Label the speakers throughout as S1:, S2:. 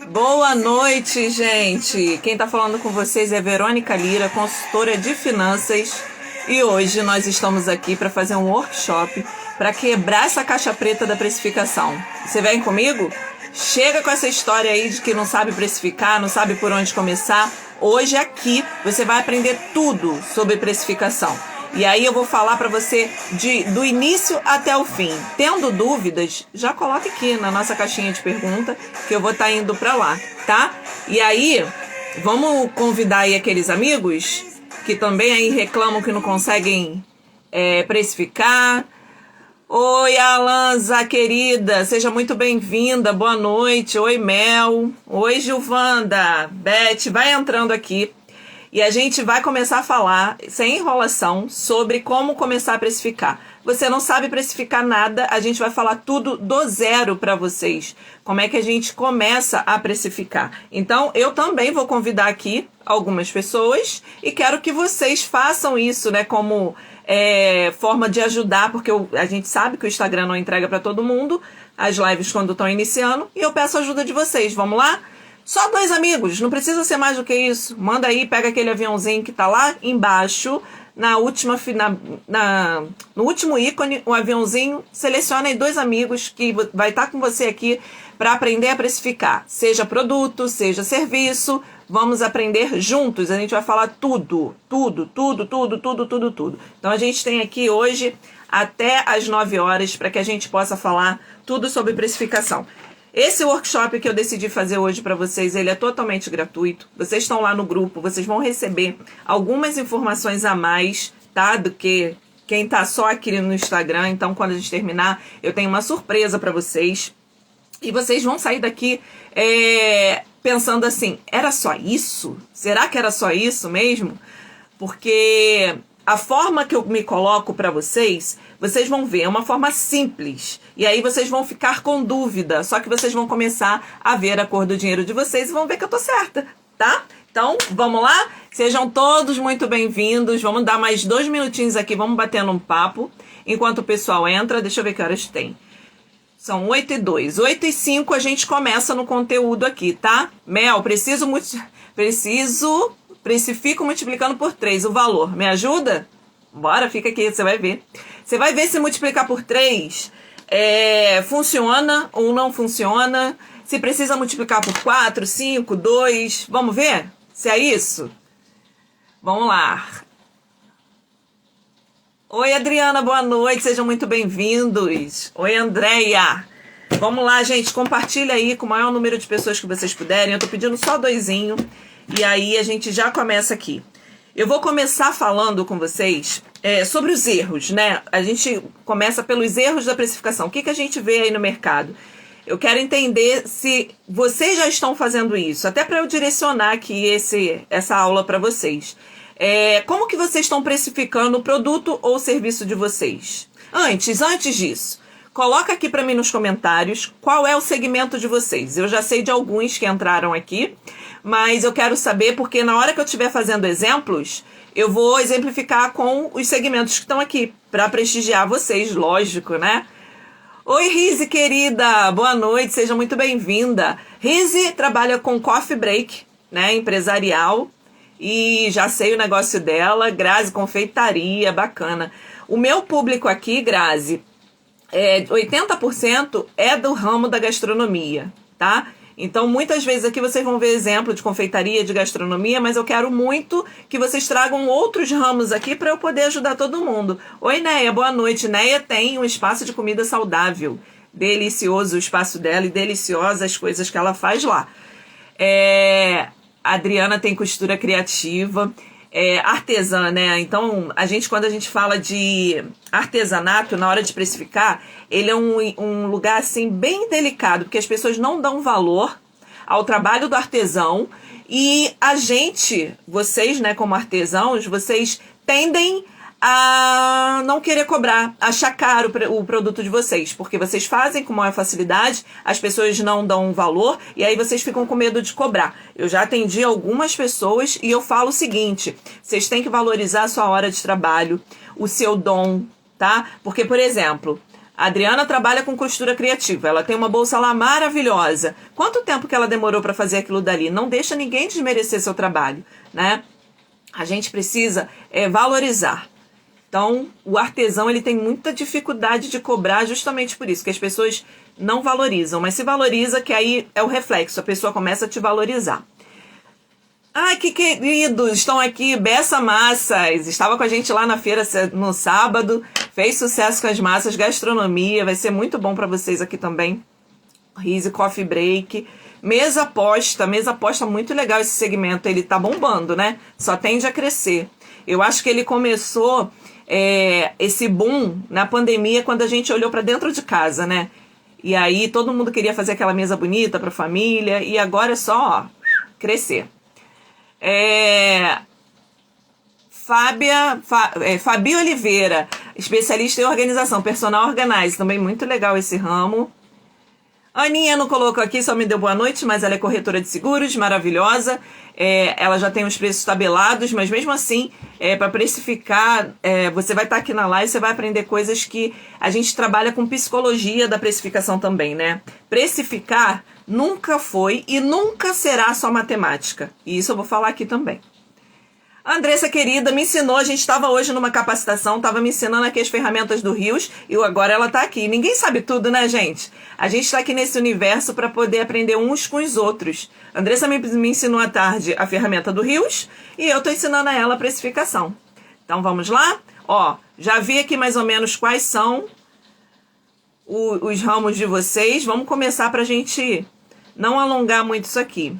S1: Boa noite, gente! Quem está falando com vocês é Verônica Lira, consultora de finanças, e hoje nós estamos aqui para fazer um workshop para quebrar essa caixa preta da precificação. Você vem comigo? Chega com essa história aí de que não sabe precificar, não sabe por onde começar. Hoje aqui você vai aprender tudo sobre precificação. E aí eu vou falar para você do início até o fim. Tendo dúvidas, já coloque aqui na nossa caixinha de pergunta que eu vou estar indo para lá, tá? E aí, vamos convidar aí aqueles amigos que também aí reclamam que não conseguem precificar. Oi, Alanza, querida, seja muito bem-vinda, boa noite. Oi, Mel. Oi, Gilvanda. Beth, vai entrando aqui. E a gente vai começar a falar, sem enrolação, sobre como começar a precificar. Você não sabe precificar nada, a gente vai falar tudo do zero para vocês. Como é que a gente começa a precificar. Então, eu também vou convidar aqui algumas pessoas e quero que vocês façam isso, né, como forma de ajudar, porque a gente sabe que o Instagram não entrega para todo mundo, as lives quando estão iniciando, e eu peço a ajuda de vocês. Vamos lá? Só 2 amigos, não precisa ser mais do que isso. Manda aí, pega aquele aviãozinho que tá lá embaixo, no último ícone, o aviãozinho, seleciona aí 2 amigos que vai estar com você aqui para aprender a precificar. Seja produto, seja serviço, vamos aprender juntos. A gente vai falar tudo. Então a gente tem aqui hoje até às 9 horas para que a gente possa falar tudo sobre precificação. Esse workshop que eu decidi fazer hoje para vocês, ele é totalmente gratuito. Vocês estão lá no grupo, vocês vão receber algumas informações a mais, tá? Do que quem tá só aqui no Instagram. Então, quando a gente terminar, eu tenho uma surpresa para vocês. E vocês vão sair daqui pensando assim, era só isso? Será que era só isso mesmo? Porque a forma que eu me coloco para vocês vão ver, é uma forma simples. E aí vocês vão ficar com dúvida, só que vocês vão começar a ver a cor do dinheiro de vocês e vão ver que eu tô certa, tá? Então, vamos lá? Sejam todos muito bem-vindos. Vamos dar mais 2 minutinhos aqui, vamos batendo um papo. Enquanto o pessoal entra, deixa eu ver que horas tem. São 8h02. 8h05 a gente começa no conteúdo aqui, tá? Mel, precifico multiplicando por 3 o valor. Me ajuda? Bora, fica aqui, você vai ver. Você vai ver se multiplicar por 3 funciona ou não funciona. Se precisa multiplicar por 4, 5, 2. Vamos ver se é isso? Vamos lá. Oi, Adriana, boa noite. Sejam muito bem-vindos. Oi, Andréia. Vamos lá, gente. Compartilha aí com o maior número de pessoas que vocês puderem. Eu tô pedindo só 2. E aí a gente já começa aqui. Eu vou começar falando com vocês sobre os erros, né? A gente começa pelos erros da precificação. O que a gente vê aí no mercado? Eu quero entender se vocês já estão fazendo isso, até para eu direcionar aqui essa aula para vocês. Como que vocês estão precificando o produto ou serviço de vocês? Antes disso, coloca aqui para mim nos comentários qual é o segmento de vocês. Eu já sei de alguns que entraram aqui, mas eu quero saber porque na hora que eu estiver fazendo exemplos, eu vou exemplificar com os segmentos que estão aqui, para prestigiar vocês, lógico, né? Oi, Rise, querida! Boa noite, seja muito bem-vinda. Rise trabalha com coffee break, né, empresarial, e já sei o negócio dela. Grazi, confeitaria, bacana. O meu público aqui, Grazi, 80% é do ramo da gastronomia, tá? Então, muitas vezes aqui vocês vão ver exemplo de confeitaria, de gastronomia, mas eu quero muito que vocês tragam outros ramos aqui para eu poder ajudar todo mundo. Oi, Neia, boa noite. Neia tem um espaço de comida saudável. Delicioso o espaço dela e deliciosas as coisas que ela faz lá. A Adriana tem costura criativa. Artesã, né? Então, quando a gente fala de artesanato, na hora de precificar, ele é um lugar, assim, bem delicado, porque as pessoas não dão valor ao trabalho do artesão e vocês, né, como artesãos, vocês tendem a não querer cobrar, achar caro o produto de vocês, porque vocês fazem com maior facilidade, as pessoas não dão valor e aí vocês ficam com medo de cobrar. Eu já atendi algumas pessoas e eu falo o seguinte: vocês têm que valorizar a sua hora de trabalho, o seu dom, tá? Porque, por exemplo, A Adriana trabalha com costura criativa. Ela tem uma bolsa lá maravilhosa. Quanto tempo que ela demorou para fazer aquilo dali? Não deixa ninguém desmerecer seu trabalho, né? A gente precisa valorizar. Então, o artesão ele tem muita dificuldade de cobrar justamente por isso, que as pessoas não valorizam. Mas se valoriza, que aí é o reflexo. A pessoa começa a te valorizar. Ai, que queridos, estão aqui, Bessa Massas, estava com a gente lá na feira no sábado, fez sucesso com as massas, gastronomia, vai ser muito bom para vocês aqui também. Rise Coffee Break, mesa aposta muito legal esse segmento, ele tá bombando, né? Só tende a crescer. Eu acho que ele começou esse boom na pandemia quando a gente olhou para dentro de casa, né? E aí todo mundo queria fazer aquela mesa bonita para a família e agora é só crescer. Fabi Oliveira, especialista em organização, personal organizer, também muito legal esse ramo. Aninha não colocou aqui, só me deu boa noite, mas ela é corretora de seguros, maravilhosa. Ela já tem os preços tabelados, mas mesmo assim, para precificar, você vai estar aqui na live, você vai aprender coisas que a gente trabalha com psicologia da precificação também, né? Precificar nunca foi e nunca será só matemática. E isso eu vou falar aqui também. A Andressa querida me ensinou, a gente estava hoje numa capacitação, estava me ensinando aqui as ferramentas do Rios e agora ela está aqui. Ninguém sabe tudo, né, gente? A gente está aqui nesse universo para poder aprender uns com os outros. A Andressa me ensinou à tarde a ferramenta do Rios e eu estou ensinando a ela a precificação. Então vamos lá? Ó, já vi aqui mais ou menos quais são os ramos de vocês. Vamos começar para a gente não alongar muito isso aqui.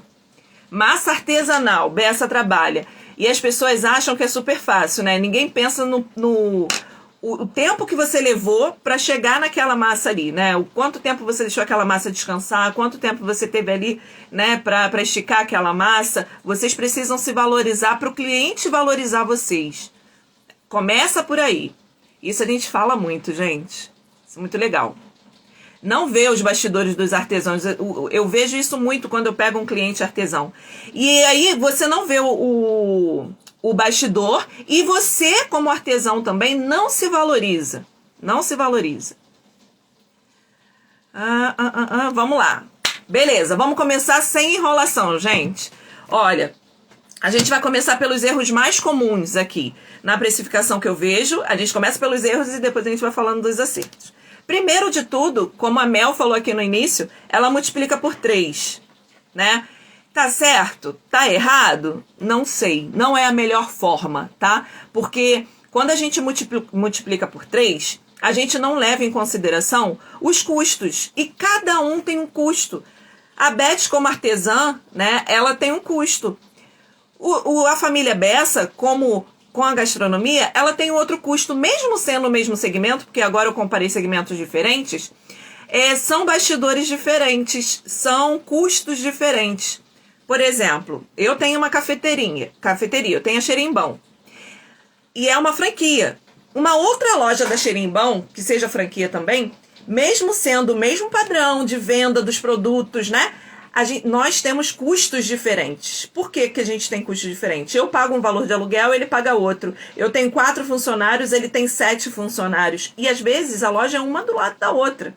S1: Massa artesanal, Bessa trabalha. E as pessoas acham que é super fácil, né? Ninguém pensa no tempo que você levou para chegar naquela massa ali, né? O quanto tempo você deixou aquela massa descansar, quanto tempo você teve ali, né, para esticar aquela massa. Vocês precisam se valorizar para o cliente valorizar vocês. Começa por aí. Isso a gente fala muito, gente. Isso é muito legal. Não vê os bastidores dos artesãos. Eu vejo isso muito quando eu pego um cliente artesão. E aí você não vê o bastidor e você, como artesão também, não se valoriza. Não se valoriza. Vamos lá. Beleza, vamos começar sem enrolação, gente. Olha, a gente vai começar pelos erros mais comuns aqui. Na precificação que eu vejo, a gente começa pelos erros e depois a gente vai falando dos acertos. Primeiro de tudo, como a Mel falou aqui no início, ela multiplica por 3, né? Tá certo? Tá errado? Não sei. Não é a melhor forma, tá? Porque quando a gente multiplica por 3, a gente não leva em consideração os custos. E cada um tem um custo. A Beth, como artesã, né? Ela tem um custo. A família Bessa, como com a gastronomia, ela tem outro custo, mesmo sendo o mesmo segmento, porque agora eu comparei segmentos diferentes, são bastidores diferentes, são custos diferentes. Por exemplo, eu tenho uma cafeteria, eu tenho a Xerimbão, e é uma franquia. Uma outra loja da Xerimbão, que seja franquia também, mesmo sendo o mesmo padrão de venda dos produtos, né? Nós temos custos diferentes. Por que a gente tem custos diferentes? Eu pago um valor de aluguel, ele paga outro. Eu tenho 4 funcionários, ele tem 7 funcionários. E às vezes a loja é uma do lado da outra.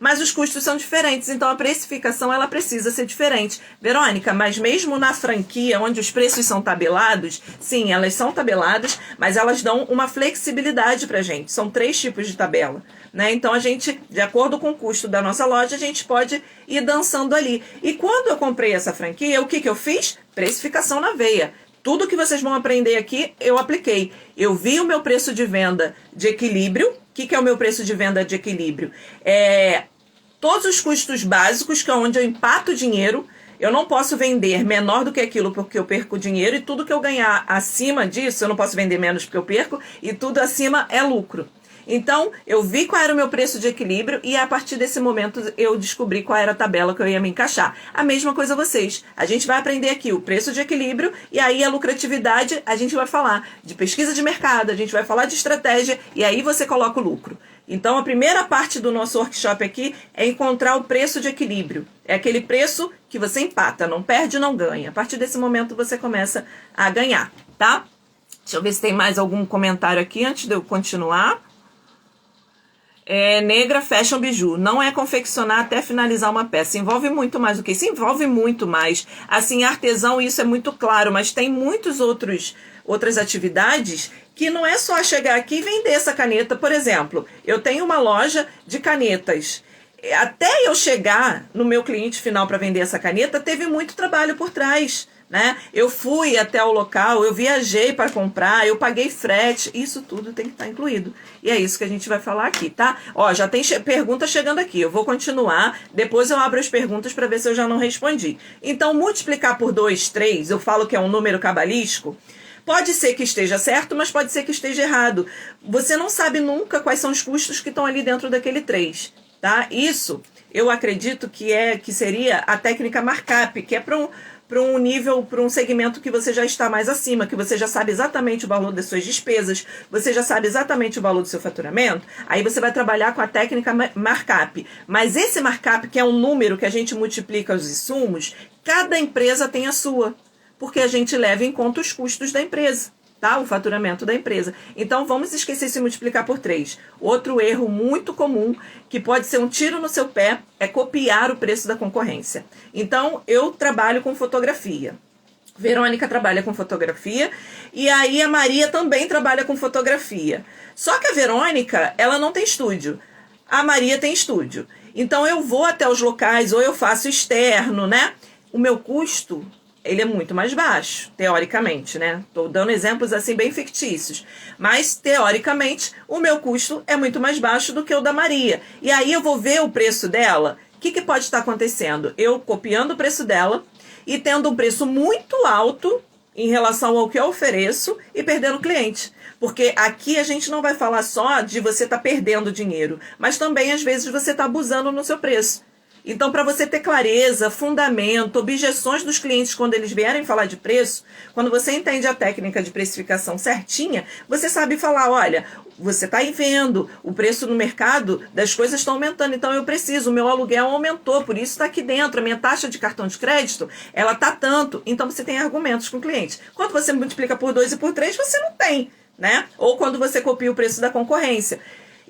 S1: Mas os custos são diferentes, então a precificação ela precisa ser diferente. Verônica, mas mesmo na franquia, onde os preços são tabelados, sim, elas são tabeladas, mas elas dão uma flexibilidade pra gente. São 3 tipos de tabela, né? Então a gente, de acordo com o custo da nossa loja, a gente pode ir dançando ali. E quando eu comprei essa franquia, o que eu fiz? Precificação na veia. Tudo que vocês vão aprender aqui, eu apliquei. Eu vi o meu preço de venda de equilíbrio. O que é o meu preço de venda de equilíbrio? Todos os custos básicos, que é onde eu empato dinheiro. Eu não posso vender menor do que aquilo porque eu perco dinheiro. E tudo que eu ganhar acima disso, eu não posso vender menos porque eu perco. E tudo acima é lucro. Então, eu vi qual era o meu preço de equilíbrio e a partir desse momento eu descobri qual era a tabela que eu ia me encaixar. A mesma coisa vocês. A gente vai aprender aqui o preço de equilíbrio e aí a lucratividade a gente vai falar de pesquisa de mercado, a gente vai falar de estratégia e aí você coloca o lucro. Então, a primeira parte do nosso workshop aqui é encontrar o preço de equilíbrio. É aquele preço que você empata, não perde, não ganha. A partir desse momento você começa a ganhar, tá? Deixa eu ver se tem mais algum comentário aqui antes de eu continuar. Negra Fashion Biju. Não é confeccionar até finalizar uma peça. Envolve muito mais do que isso. Envolve muito mais. Assim, artesão, isso é muito claro, mas tem outras atividades que não é só chegar aqui e vender essa caneta. Por exemplo, eu tenho uma loja de canetas. Até eu chegar no meu cliente final para vender essa caneta, teve muito trabalho por trás, né? Eu fui até o local, eu viajei para comprar, eu paguei frete, isso tudo tem que estar incluído. E é isso que a gente vai falar aqui, tá? Ó, já tem pergunta chegando aqui, eu vou continuar, depois eu abro as perguntas para ver se eu já não respondi. Então, multiplicar por 2, 3, eu falo que é um número cabalístico. Pode ser que esteja certo, mas pode ser que esteja errado. Você não sabe nunca quais são os custos que estão ali dentro daquele 3, tá? Isso, eu acredito que seria a técnica markup, que é para um nível, para um segmento que você já está mais acima, que você já sabe exatamente o valor das suas despesas, você já sabe exatamente o valor do seu faturamento, aí você vai trabalhar com a técnica markup. Mas esse markup, que é um número que a gente multiplica os insumos, cada empresa tem a sua, porque a gente leva em conta os custos da empresa, tá? O faturamento da empresa. Então, vamos esquecer de se multiplicar por 3. Outro erro muito comum, que pode ser um tiro no seu pé, é copiar o preço da concorrência. Então, eu trabalho com fotografia. Verônica trabalha com fotografia e aí a Maria também trabalha com fotografia. Só que a Verônica, ela não tem estúdio. A Maria tem estúdio. Então, eu vou até os locais ou eu faço externo, né? O meu custo, ele é muito mais baixo, teoricamente, né? Estou dando exemplos assim bem fictícios. Mas, teoricamente, o meu custo é muito mais baixo do que o da Maria. E aí eu vou ver o preço dela. O que pode estar acontecendo? Eu copiando o preço dela e tendo um preço muito alto em relação ao que eu ofereço e perdendo cliente. Porque aqui a gente não vai falar só de você estar perdendo dinheiro, mas também, às vezes, você está abusando no seu preço. Então, para você ter clareza, fundamento, objeções dos clientes quando eles vierem falar de preço, quando você entende a técnica de precificação certinha, você sabe falar, olha, você está aí vendo, o preço no mercado das coisas está aumentando, então eu preciso, o meu aluguel aumentou, por isso está aqui dentro, a minha taxa de cartão de crédito, ela está tanto. Então, você tem argumentos com o cliente. Quando você multiplica por 2 e por 3, você não tem, né? Ou quando você copia o preço da concorrência.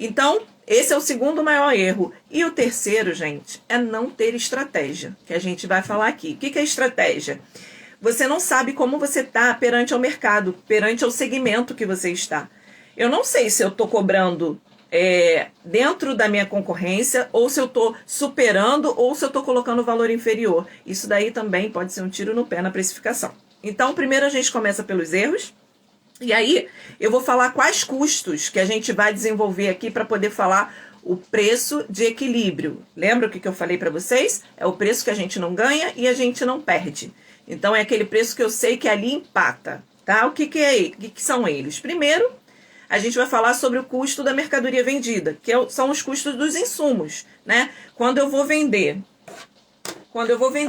S1: Então, esse é o segundo maior erro. E o terceiro, gente, é não ter estratégia, que a gente vai falar aqui. O que é estratégia? Você não sabe como você está perante ao mercado, perante ao segmento que você está. Eu não sei se eu estou cobrando dentro da minha concorrência, ou se eu estou superando, ou se eu estou colocando valor inferior. Isso daí também pode ser um tiro no pé na precificação. Então, primeiro a gente começa pelos erros. E aí, eu vou falar quais custos que a gente vai desenvolver aqui para poder falar o preço de equilíbrio. Lembra o que eu falei para vocês? É o preço que a gente não ganha e a gente não perde. Então, é aquele preço que eu sei que ali empata, tá? O que são eles? Primeiro, a gente vai falar sobre o custo da mercadoria vendida, que são os custos dos insumos, né? Quando eu vou vender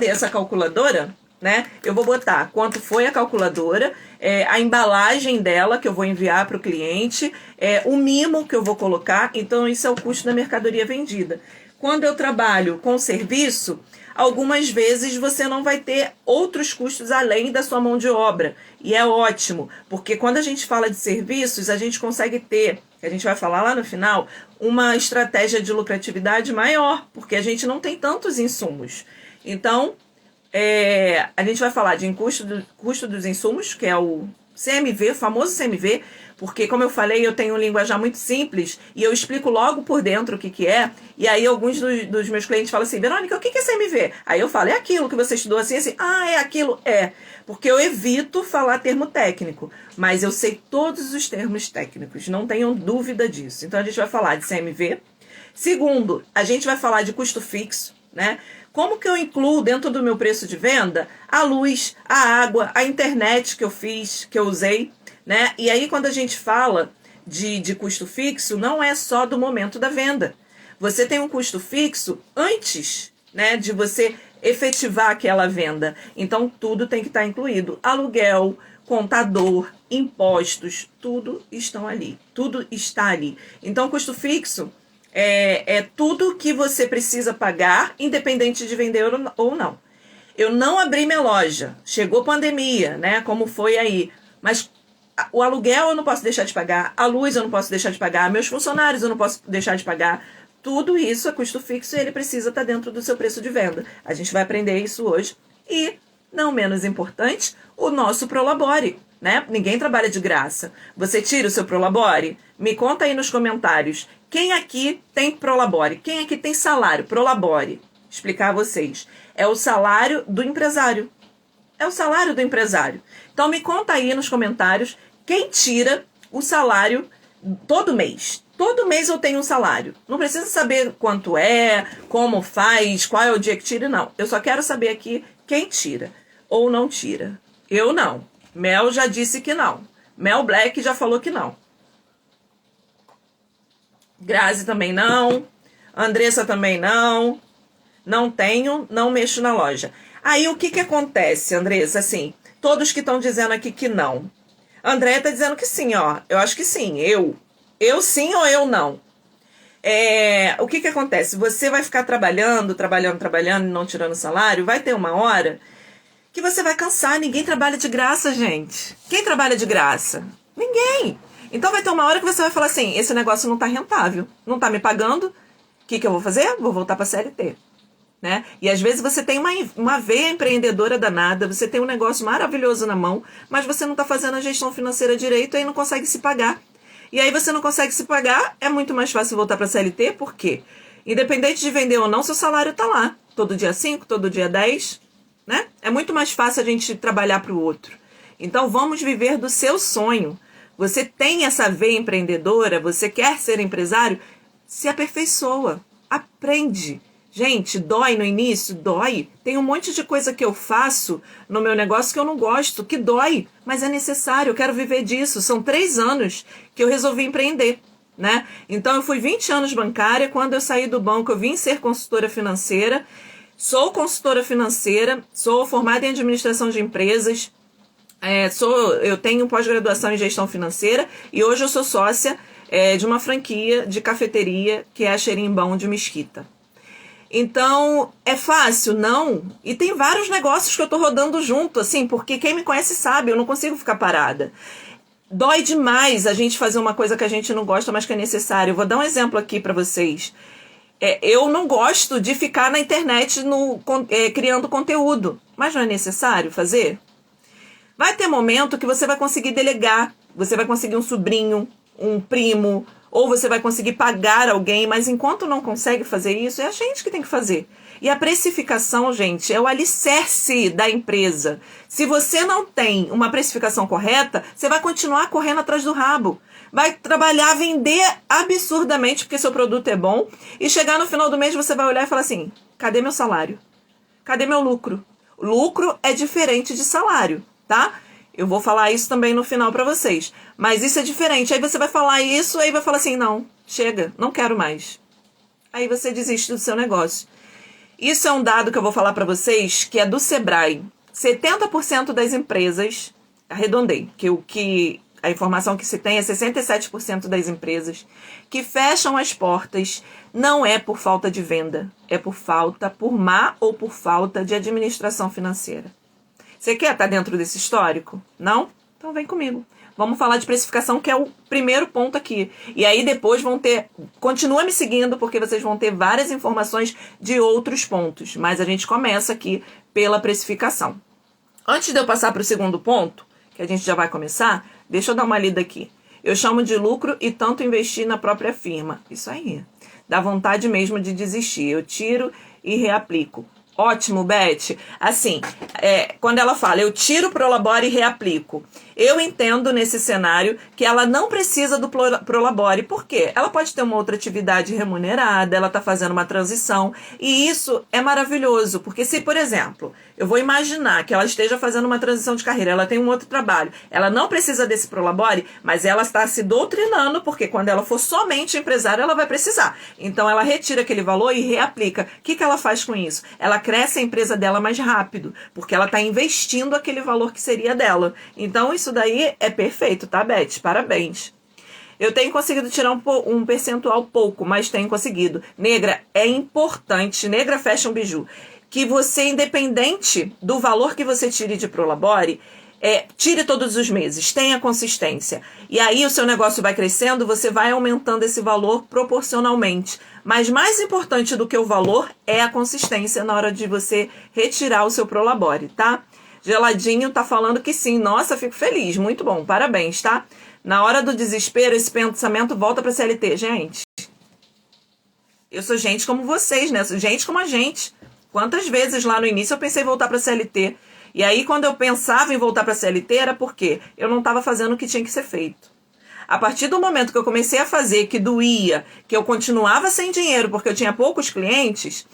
S1: essa calculadora, né? Eu vou botar quanto foi a calculadora, a embalagem dela que eu vou enviar para o cliente, o mimo que eu vou colocar. Então, isso é o custo da mercadoria vendida. Quando eu trabalho com serviço, algumas vezes você não vai ter outros custos além da sua mão de obra. E é ótimo, porque quando a gente fala de serviços, a gente consegue ter, a gente vai falar lá no final, uma estratégia de lucratividade maior, porque a gente não tem tantos insumos. Então, a gente vai falar de custo dos insumos, que é o CMV, o famoso CMV, porque, como eu falei, eu tenho um linguajar muito simples e eu explico logo por dentro o que é, e aí alguns dos meus clientes falam assim, Verônica, o que é CMV? Aí eu falo, é aquilo que você estudou assim, é aquilo, porque eu evito falar termo técnico, mas eu sei todos os termos técnicos, não tenham dúvida disso. Então, a gente vai falar de CMV. Segundo, a gente vai falar de custo fixo, né? Como que eu incluo dentro do meu preço de venda a luz, a água, a internet que eu usei, né? E aí, quando a gente fala de custo fixo, não é só do momento da venda. Você tem um custo fixo antes, né, de você efetivar aquela venda. Então, tudo tem que estar incluído. Aluguel, contador, impostos, tudo estão ali. Tudo está ali. Então, custo fixo é tudo que você precisa pagar, independente de vender ou não. Eu não abri minha loja, chegou pandemia, né? Como foi aí. Mas o aluguel eu não posso deixar de pagar, a luz eu não posso deixar de pagar, meus funcionários eu não posso deixar de pagar. Tudo isso é custo fixo e ele precisa estar dentro do seu preço de venda. A gente vai aprender isso hoje. E, não menos importante, o nosso Prolabore, né? Ninguém trabalha de graça. Você tira o seu Prolabore? Me conta aí nos comentários. Quem aqui tem Prolabore? Quem aqui tem salário? Prolabore. Explicar a vocês. É o salário do empresário. É o salário do empresário. Então me conta aí nos comentários quem tira o salário todo mês. Todo mês eu tenho um salário. Não precisa saber quanto é, como faz, qual é o dia que tira, não. Eu só quero saber aqui quem tira ou não tira. Eu não. Mel já disse que não. Mel Black já falou que não. Grazi também não. Andressa também não. Não tenho, não mexo na loja. Aí o que acontece, Andressa? Assim, todos que estão dizendo aqui que não. André tá dizendo que sim, ó. Eu acho que sim. Eu sim ou eu não? O que acontece? Você vai ficar trabalhando, e não tirando salário. Vai ter uma hora que você vai cansar. Ninguém trabalha de graça, gente. Quem trabalha de graça? Ninguém. Então vai ter uma hora que você vai falar assim, esse negócio não tá rentável, não tá me pagando. O que eu vou fazer? Vou voltar pra CLT. Né? E às vezes você tem uma veia empreendedora danada, você tem um negócio maravilhoso na mão, mas você não está fazendo a gestão financeira direito e não consegue se pagar. E aí você não consegue se pagar, é muito mais fácil voltar para a CLT, por quê? Independente de vender ou não, seu salário está lá. Todo dia 5, todo dia 10, né? É muito mais fácil a gente trabalhar para o outro. Então vamos viver do seu sonho. Você tem essa veia empreendedora, você quer ser empresário, se aperfeiçoa, aprende. Gente, dói no início? Dói. Tem um monte de coisa que eu faço no meu negócio que eu não gosto, que dói, mas é necessário, eu quero viver disso. São 3 anos que eu resolvi empreender, né? Então eu fui 20 anos bancária, quando eu saí do banco eu vim ser consultora financeira, sou consultora financeira, sou formada em administração de empresas, eu tenho pós-graduação em gestão financeira e hoje eu sou sócia de uma franquia de cafeteria que é a Xerimbão de Mesquita. Então, é fácil? Não. E tem vários negócios que eu tô rodando junto, assim, porque quem me conhece sabe, eu não consigo ficar parada. Dói demais a gente fazer uma coisa que a gente não gosta, mas que é necessário. Eu vou dar um exemplo aqui para vocês. Eu não gosto de ficar na internet criando conteúdo, mas não é necessário fazer? Vai ter momento que você vai conseguir delegar, você vai conseguir um sobrinho, um primo, ou você vai conseguir pagar alguém, mas enquanto não consegue fazer isso, é a gente que tem que fazer. E a precificação, gente, é o alicerce da empresa. Se você não tem uma precificação correta, você vai continuar correndo atrás do rabo. Vai trabalhar, vender absurdamente porque seu produto é bom, e chegar no final do mês você vai olhar e falar assim, cadê meu salário? Cadê meu lucro? Lucro é diferente de salário, tá? Eu vou falar isso também no final para vocês. Mas isso é diferente. Aí você vai falar isso, aí vai falar assim, não, chega, não quero mais. Aí você desiste do seu negócio. Isso é um dado que eu vou falar para vocês, que é do Sebrae. 70% das empresas, arredondei, que a informação que se tem é 67% das empresas que fecham as portas não é por falta de venda, é por má ou por falta de administração financeira. Você quer estar dentro desse histórico? Não? Então vem comigo. Vamos falar de precificação, que é o primeiro ponto aqui. E aí depois continua me seguindo, porque vocês vão ter várias informações de outros pontos. Mas a gente começa aqui pela precificação. Antes de eu passar para o segundo ponto, que a gente já vai começar, deixa eu dar uma lida aqui. Eu chamo de lucro e tanto investir na própria firma. Isso aí. Dá vontade mesmo de desistir. Eu tiro e reaplico. Ótimo, Beth. Assim, quando ela fala, eu tiro o Prolabore e reaplico, eu entendo nesse cenário que ela não precisa do Prolabore. Por quê? Ela pode ter uma outra atividade remunerada, ela está fazendo uma transição, e isso é maravilhoso, porque se, por exemplo, eu vou imaginar que ela esteja fazendo uma transição de carreira, ela tem um outro trabalho, ela não precisa desse Prolabore, mas ela está se doutrinando, porque quando ela for somente empresária, ela vai precisar. Então, ela retira aquele valor e reaplica. O que ela faz com isso? Ela cresce a empresa dela mais rápido, porque ela está investindo aquele valor que seria dela. Então, isso daí é perfeito, tá, Beth? Parabéns. Eu tenho conseguido tirar um percentual pouco, mas tenho conseguido. Negra, é importante, Negra Fashion Biju, que você, independente do valor que você tire de Prolabore, Tire todos os meses, tenha consistência. E aí o seu negócio vai crescendo, você vai aumentando esse valor proporcionalmente. Mas mais importante do que o valor é a consistência na hora de você retirar o seu Prolabore, tá? Geladinho tá falando que sim. Nossa, fico feliz, muito bom, parabéns, tá? Na hora do desespero, esse pensamento volta pra CLT. Gente, eu sou gente como vocês, né? Sou gente como a gente. Quantas vezes lá no início eu pensei em voltar pra CLT? E aí, quando eu pensava em voltar para a CLT, era porque eu não estava fazendo o que tinha que ser feito. A partir do momento que eu comecei a fazer, que doía, que eu continuava sem dinheiro, porque eu tinha poucos clientes,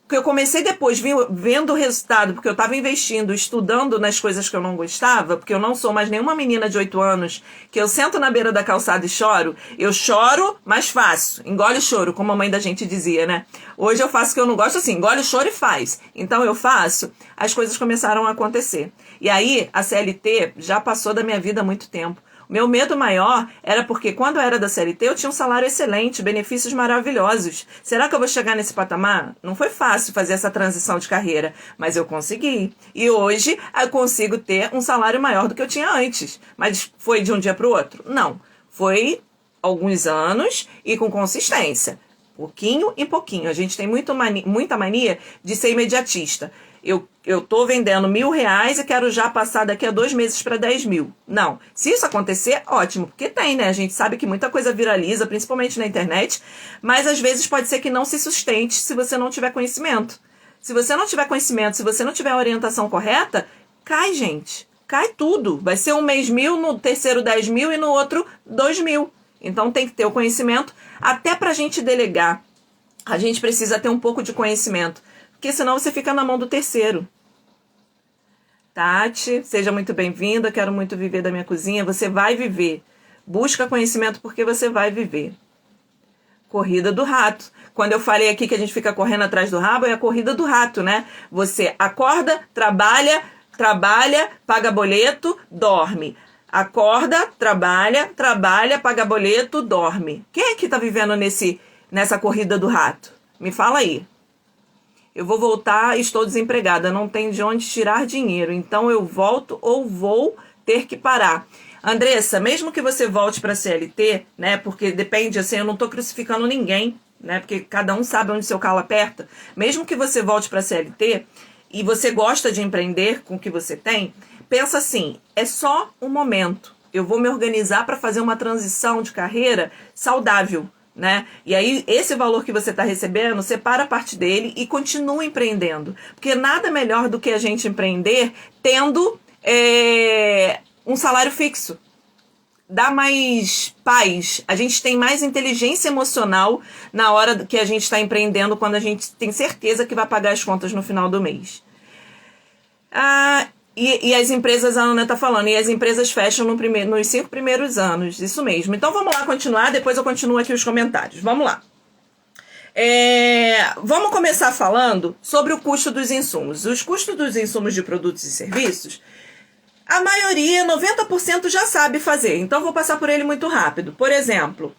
S1: que eu comecei depois vendo o resultado, porque eu estava investindo, estudando nas coisas que eu não gostava, porque eu não sou mais nenhuma menina de 8 anos, que eu sento na beira da calçada e choro. Eu choro, mas faço. Engole o choro, como a mãe da gente dizia, né? Hoje eu faço o que eu não gosto assim, engole o choro e faz. Então eu faço, as coisas começaram a acontecer. E aí, a CLT já passou da minha vida há muito tempo. Meu medo maior era porque quando eu era da CLT eu tinha um salário excelente, benefícios maravilhosos. Será que eu vou chegar nesse patamar? Não foi fácil fazer essa transição de carreira, mas eu consegui. E hoje eu consigo ter um salário maior do que eu tinha antes. Mas foi de um dia para o outro? Não. Foi alguns anos e com consistência. Pouquinho em pouquinho. A gente tem muita mania de ser imediatista. Eu tô vendendo R$1.000 e quero já passar daqui a 2 meses para 10 mil. Não. Se isso acontecer, ótimo. Porque tem, né? A gente sabe que muita coisa viraliza, principalmente na internet. Mas às vezes pode ser que não se sustente se você não tiver conhecimento. Se você não tiver conhecimento, se você não tiver a orientação correta, cai, gente. Cai tudo. Vai ser um mês 1.000, no terceiro 10 mil e no outro 2 mil. Então tem que ter o conhecimento. Até pra gente delegar, a gente precisa ter um pouco de conhecimento. Porque senão você fica na mão do terceiro. Tati, seja muito bem-vinda. Quero muito viver da minha cozinha. Você vai viver. Busca conhecimento porque você vai viver. Corrida do rato. Quando eu falei aqui que a gente fica correndo atrás do rabo, é a corrida do rato, né? Você acorda, trabalha, paga boleto, dorme. Acorda, trabalha, paga boleto, dorme. Quem é que tá vivendo nessa corrida do rato? Me fala aí. Eu vou voltar e estou desempregada, não tenho de onde tirar dinheiro, então eu volto ou vou ter que parar. Andressa, mesmo que você volte para a CLT, né, porque depende, assim, eu não estou crucificando ninguém, né, porque cada um sabe onde seu calo aperta. Mesmo que você volte para a CLT e você gosta de empreender com o que você tem, pensa assim, é só um momento. Eu vou me organizar para fazer uma transição de carreira saudável. Né? E aí, esse valor que você está recebendo, separa parte dele e continua empreendendo. Porque nada melhor do que a gente empreender tendo um salário fixo. Dá mais paz. A gente tem mais inteligência emocional na hora que a gente está empreendendo, quando a gente tem certeza que vai pagar as contas no final do mês. E as empresas, a Ana está falando, e as empresas fecham nos 5 primeiros anos, isso mesmo. Então vamos lá continuar, depois eu continuo aqui os comentários. Vamos lá. Vamos começar falando sobre o custo dos insumos. Os custos dos insumos de produtos e serviços, a maioria, 90% já sabe fazer. Então vou passar por ele muito rápido. Por exemplo,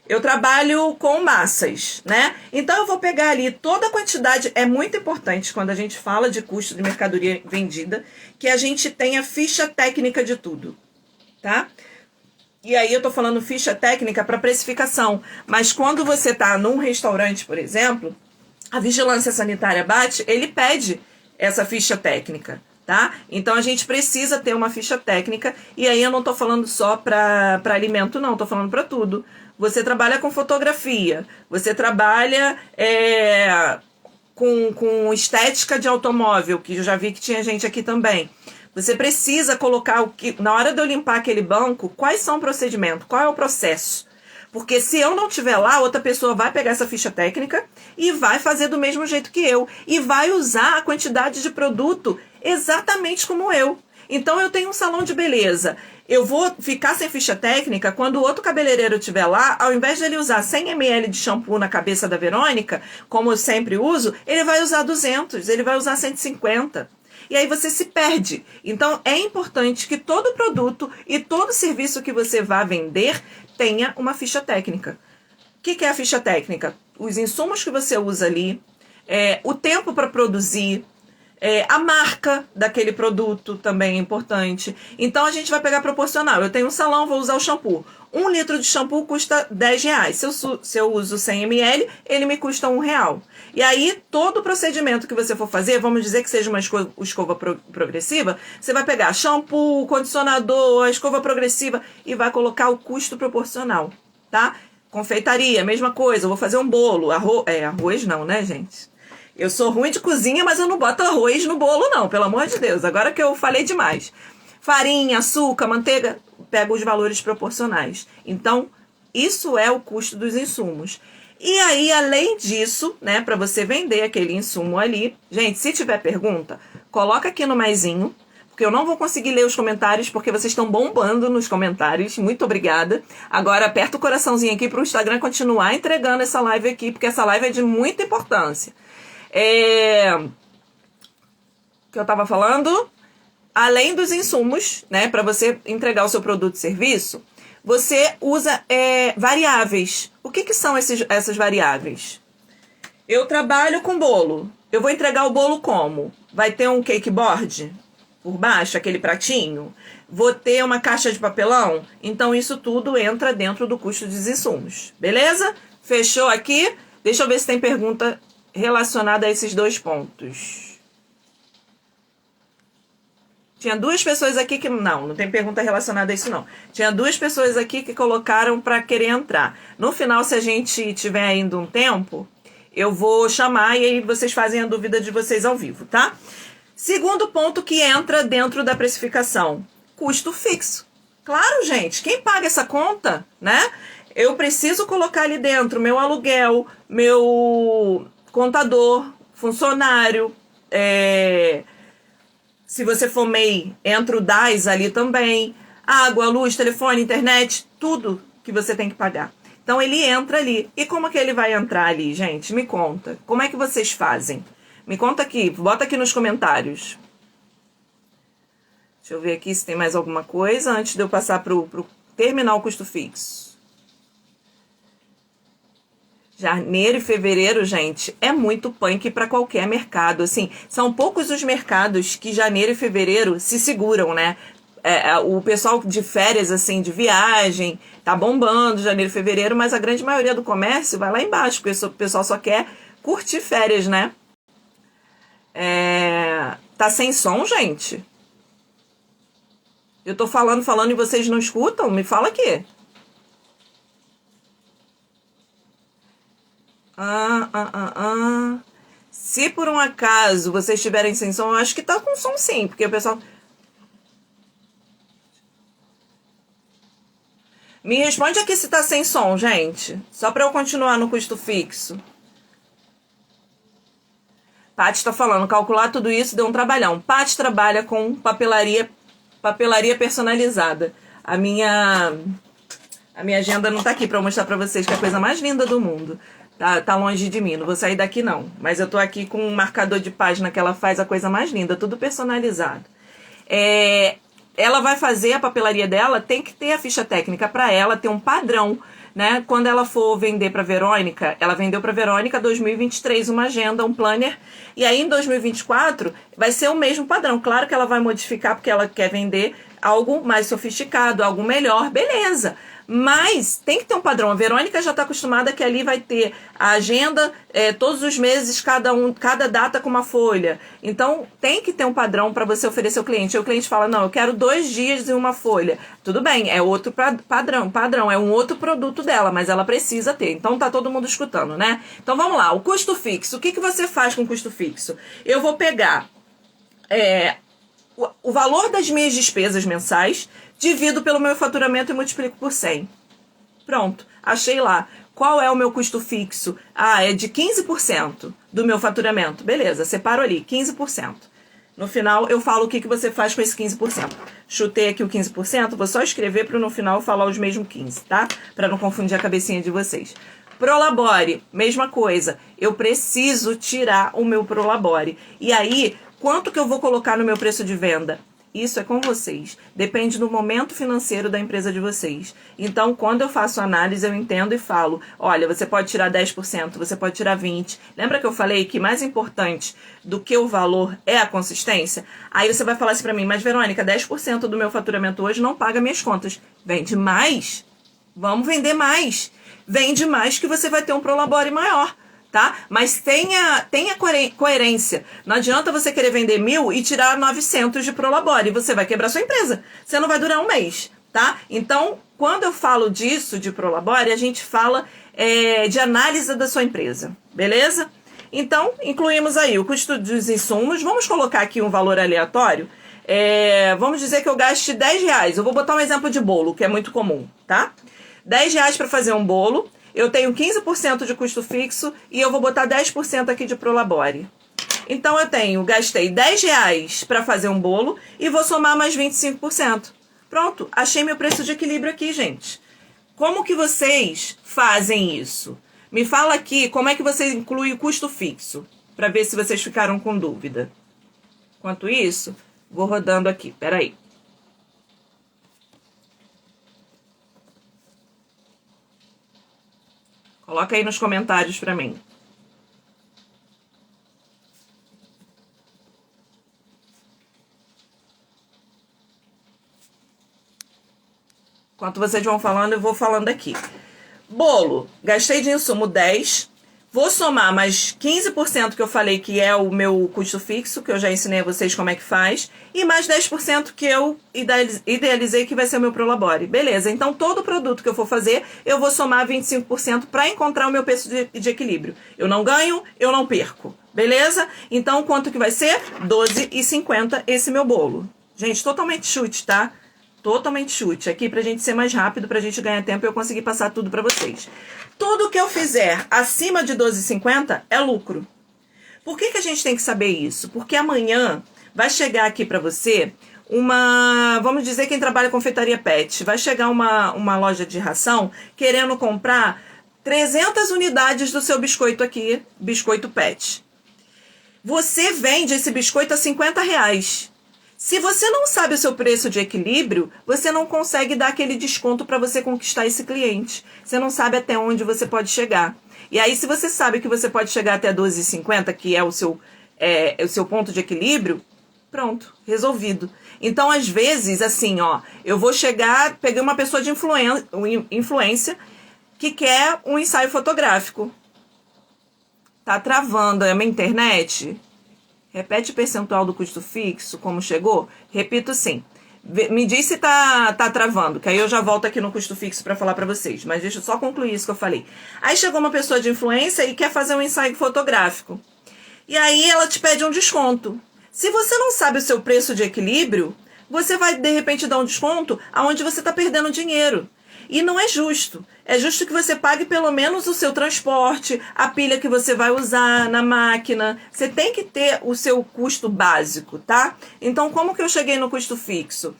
S1: eu trabalho com massas, né? Então eu vou pegar ali toda a quantidade. É muito importante quando a gente fala de custo de mercadoria vendida que a gente tenha ficha técnica de tudo, tá? E aí eu tô falando ficha técnica para precificação. Mas quando você tá num restaurante, por exemplo, a vigilância sanitária bate, ele pede essa ficha técnica, tá? Então a gente precisa ter uma ficha técnica. E aí eu não tô falando só para alimento, não. Tô falando para tudo. Você trabalha com fotografia, você trabalha com estética de automóvel, que eu já vi que tinha gente aqui também. Você precisa colocar na hora de eu limpar aquele banco, quais são o procedimento, qual é o processo. Porque se eu não estiver lá, outra pessoa vai pegar essa ficha técnica e vai fazer do mesmo jeito que eu. E vai usar a quantidade de produto exatamente como eu. Então eu tenho um salão de beleza. Eu vou ficar sem ficha técnica quando o outro cabeleireiro estiver lá, ao invés de ele usar 100 ml de shampoo na cabeça da Verônica, como eu sempre uso, ele vai usar 200, ele vai usar 150. E aí você se perde. Então é importante que todo produto e todo serviço que você vá vender tenha uma ficha técnica. O que é a ficha técnica? Os insumos que você usa ali, o tempo para produzir, A marca daquele produto também é importante. Então a gente vai pegar proporcional. Eu tenho um salão, vou usar o shampoo. 1 litro de shampoo custa R$10. Se eu uso 100 ml, ele me custa R$1. E aí, todo o procedimento que você for fazer, vamos dizer que seja uma escova progressiva, você vai pegar shampoo, condicionador, a escova progressiva e vai colocar o custo proporcional, tá? Confeitaria, mesma coisa. Eu vou fazer um bolo. Arroz não, né, gente? Eu sou ruim de cozinha, mas eu não boto arroz no bolo, não, pelo amor de Deus. Agora que eu falei demais. Farinha, açúcar, manteiga, pego os valores proporcionais. Então, isso é o custo dos insumos. E aí, além disso, né, para você vender aquele insumo ali, gente, se tiver pergunta, coloca aqui no maisinho, porque eu não vou conseguir ler os comentários, porque vocês estão bombando nos comentários. Muito obrigada. Agora, aperta o coraçãozinho aqui para o Instagram continuar entregando essa live aqui, porque essa live é de muita importância. O que eu estava falando, além dos insumos, né, para você entregar o seu produto e serviço, você usa variáveis. O que são essas variáveis? Eu trabalho com bolo. Eu vou entregar o bolo como? Vai ter um cake board por baixo, aquele pratinho? Vou ter uma caixa de papelão? Então isso tudo entra dentro do custo dos insumos. Beleza? Fechou aqui? Deixa eu ver se tem pergunta relacionada a esses dois pontos. Tinha 2 pessoas aqui que... Não tem pergunta relacionada a isso, não. Tinha 2 pessoas aqui que colocaram para querer entrar. No final, se a gente tiver ainda um tempo, eu vou chamar e aí vocês fazem a dúvida de vocês ao vivo, tá? Segundo ponto que entra dentro da precificação. Custo fixo. Claro, gente. Quem paga essa conta, né? Eu preciso colocar ali dentro meu aluguel, meu contador, funcionário, se você for MEI, entra o DAS ali também, água, luz, telefone, internet, tudo que você tem que pagar. Então ele entra ali. E como que ele vai entrar ali, gente? Me conta. Como é que vocês fazem? Me conta aqui, bota aqui nos comentários. Deixa eu ver aqui se tem mais alguma coisa antes de eu passar pro terminal custo fixo. Janeiro e fevereiro, gente, é muito punk para qualquer mercado. Assim, são poucos os mercados que janeiro e fevereiro se seguram, né? O pessoal de férias, assim, de viagem, tá bombando janeiro e fevereiro, mas a grande maioria do comércio vai lá embaixo, porque o pessoal só quer curtir férias, né? Tá sem som, gente? Eu tô falando e vocês não escutam? Me fala aqui. Se por um acaso vocês estiverem sem som, eu acho que tá com som sim, porque o pessoal... Me responde aqui se tá sem som, gente. Só para eu continuar no custo fixo. Paty tá falando, calcular tudo isso deu um trabalhão. Paty trabalha com papelaria personalizada. A minha agenda não tá aqui para eu mostrar para vocês, que é a coisa mais linda do mundo. Tá longe de mim, não vou sair daqui não. Mas eu tô aqui com um marcador de página que ela faz, a coisa mais linda, tudo personalizado. Ela vai fazer a papelaria dela, tem que ter a ficha técnica para ela, ter um padrão, né? Quando ela for vender para Verônica, ela vendeu para Verônica 2023 uma agenda, um planner, e aí em 2024 vai ser o mesmo padrão. Claro que ela vai modificar porque ela quer vender algo mais sofisticado, algo melhor, beleza. Mas tem que ter um padrão. A Verônica já está acostumada que ali vai ter a agenda todos os meses, cada data com uma folha. Então tem que ter um padrão para você oferecer ao cliente. Aí o cliente fala, não, eu quero 2 dias e uma folha. Tudo bem, é outro padrão, é um outro produto dela, mas ela precisa ter. Então tá todo mundo escutando, né? Então vamos lá, o custo fixo. O que você faz com o custo fixo? Eu vou pegar o valor das minhas despesas mensais, divido pelo meu faturamento e multiplico por 100. Pronto, achei lá. Qual é o meu custo fixo? É de 15% do meu faturamento. Beleza, separo ali, 15%. No final, eu falo o que você faz com esse 15%. Chutei aqui o 15%, vou só escrever para no final falar os mesmos 15%, tá? Para não confundir a cabecinha de vocês. Prolabore, mesma coisa. Eu preciso tirar o meu Prolabore. E aí, quanto que eu vou colocar no meu preço de venda? Isso é com vocês. Depende do momento financeiro da empresa de vocês. Então, quando eu faço análise, eu entendo e falo, olha, você pode tirar 10%, você pode tirar 20%. Lembra que eu falei que mais importante do que o valor é a consistência? Aí você vai falar assim pra mim, mas Verônica, 10% do meu faturamento hoje não paga minhas contas. Vende mais. Vamos vender mais. Vende mais que você vai ter um prolabore maior. Tá? Mas tenha coerência. Não adianta você querer vender 1.000 e tirar 900 de prolabore. Você vai quebrar sua empresa. Você não vai durar um mês, tá? Então, quando eu falo disso de prolabore, a gente fala de análise da sua empresa, beleza? Então, incluímos aí o custo dos insumos. Vamos colocar aqui um valor aleatório. Vamos dizer que eu gaste R$10. Eu vou botar um exemplo de bolo, que é muito comum, tá? R$10 para fazer um bolo. Eu tenho 15% de custo fixo e eu vou botar 10% aqui de prolabore. Então, gastei R$10 para fazer um bolo e vou somar mais 25%. Pronto, achei meu preço de equilíbrio aqui, gente. Como que vocês fazem isso? Me fala aqui como é que você inclui o custo fixo, para ver se vocês ficaram com dúvida. Enquanto isso, vou rodando aqui, peraí. Coloca aí nos comentários para mim. Enquanto vocês vão falando, eu vou falando aqui. Bolo, gastei de insumo 10. Vou somar mais 15% que eu falei que é o meu custo fixo, que eu já ensinei a vocês como é que faz, e mais 10% que eu idealizei que vai ser o meu prolabore. Beleza, então todo produto que eu for fazer, eu vou somar 25% para encontrar o meu preço de equilíbrio. Eu não ganho, eu não perco. Beleza? Então quanto que vai ser? R$12,50 esse meu bolo. Gente, totalmente chute, tá? Totalmente chute. Aqui pra gente ser mais rápido, pra gente ganhar tempo e eu conseguir passar tudo pra vocês. Tudo que eu fizer acima de R$12,50 é lucro. Por que a gente tem que saber isso? Porque amanhã vai chegar aqui pra você vamos dizer quem trabalha com confeitaria pet, vai chegar uma loja de ração querendo comprar 300 unidades do seu biscoito aqui, biscoito pet. Você vende esse biscoito a R$50. Se você não sabe o seu preço de equilíbrio, você não consegue dar aquele desconto para você conquistar esse cliente. Você não sabe até onde você pode chegar. E aí, se você sabe que você pode chegar até R$12,50, que é o seu ponto de equilíbrio, pronto, resolvido. Então, às vezes, assim, ó, eu vou peguei uma pessoa de influência que quer um ensaio fotográfico. Tá travando, é a minha internet? Repete o percentual do custo fixo, como chegou? Repito sim. Me diz se tá travando, que aí eu já volto aqui no custo fixo para falar para vocês. Mas deixa eu só concluir isso que eu falei. Aí chegou uma pessoa de influência e quer fazer um ensaio fotográfico. E aí ela te pede um desconto. Se você não sabe o seu preço de equilíbrio, você vai de repente dar um desconto aonde você está perdendo dinheiro. E não é justo. É justo que você pague pelo menos o seu transporte, a pilha que você vai usar na máquina. Você tem que ter o seu custo básico, tá? Então, como que eu cheguei no custo fixo?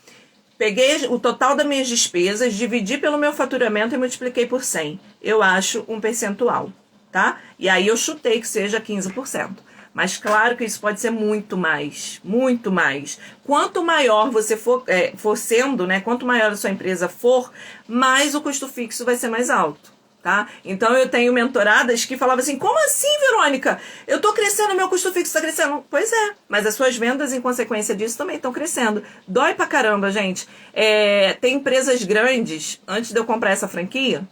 S1: Peguei o total das minhas despesas, dividi pelo meu faturamento e multipliquei por 100. Eu acho um percentual, tá? E aí eu chutei que seja 15%. Mas claro que isso pode ser muito mais, muito mais. Quanto maior você for sendo, né? Quanto maior a sua empresa for, mais o custo fixo vai ser mais alto, tá? Então eu tenho mentoradas que falavam assim, como assim, Verônica? Eu tô crescendo, meu custo fixo tá crescendo. Pois é, mas as suas vendas em consequência disso também estão crescendo. Dói pra caramba, gente. Tem empresas grandes, antes de eu comprar essa franquia,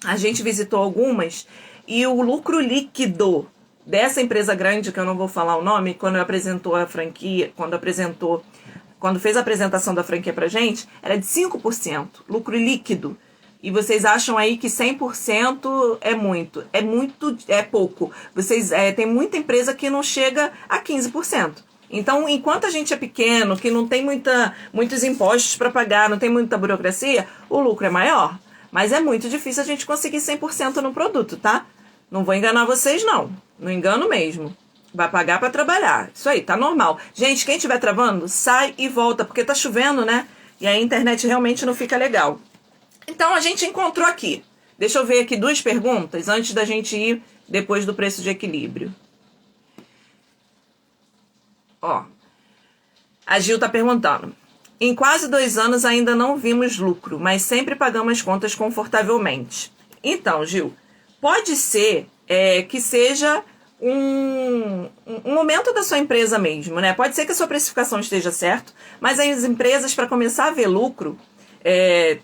S1: a gente visitou algumas e o lucro líquido dessa empresa grande, que eu não vou falar o nome, quando apresentou a franquia, quando fez a apresentação da franquia pra gente, era de 5%, lucro líquido. E vocês acham aí que 100% é muito. É pouco. Tem muita empresa que não chega a 15%. Então, enquanto a gente é pequeno, que não tem muitos impostos para pagar, não tem muita burocracia, o lucro é maior. Mas é muito difícil a gente conseguir 100% no produto, tá? Não vou enganar vocês, não. Não engano mesmo. Vai pagar para trabalhar. Isso aí, tá normal. Gente, quem estiver travando, sai e volta, porque tá chovendo, né? E a internet realmente não fica legal. Então, a gente encontrou aqui. Deixa eu ver aqui 2 perguntas antes da gente ir depois do preço de equilíbrio. Ó. A Gil está perguntando. Em quase 2 anos ainda não vimos lucro, mas sempre pagamos as contas confortavelmente. Então, Gil, pode ser que seja um momento da sua empresa mesmo, né? Pode ser que a sua precificação esteja certa, mas as empresas, para começar a ver lucro,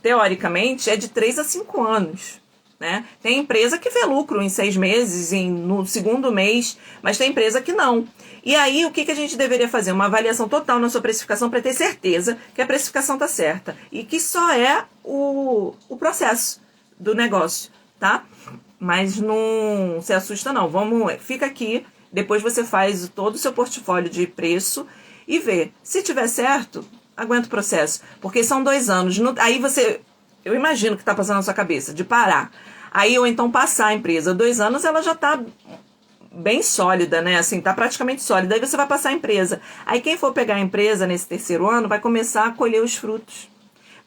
S1: teoricamente, é de 3 a 5 anos. Né? Tem empresa que vê lucro em 6 meses, no segundo mês, mas tem empresa que não. E aí, o que a gente deveria fazer? Uma avaliação total na sua precificação para ter certeza que a precificação está certa e que só é o processo do negócio, tá? Mas não se assusta não. Fica aqui, depois você faz todo o seu portfólio de preço e vê. Se tiver certo, aguenta o processo, porque são 2 anos. Aí eu imagino que está passando na sua cabeça, de parar. Aí, ou então passar a empresa. 2 anos, ela já está bem sólida, né? Assim, tá praticamente sólida. Aí você vai passar a empresa. Aí quem for pegar a empresa nesse 3º ano vai começar a colher os frutos.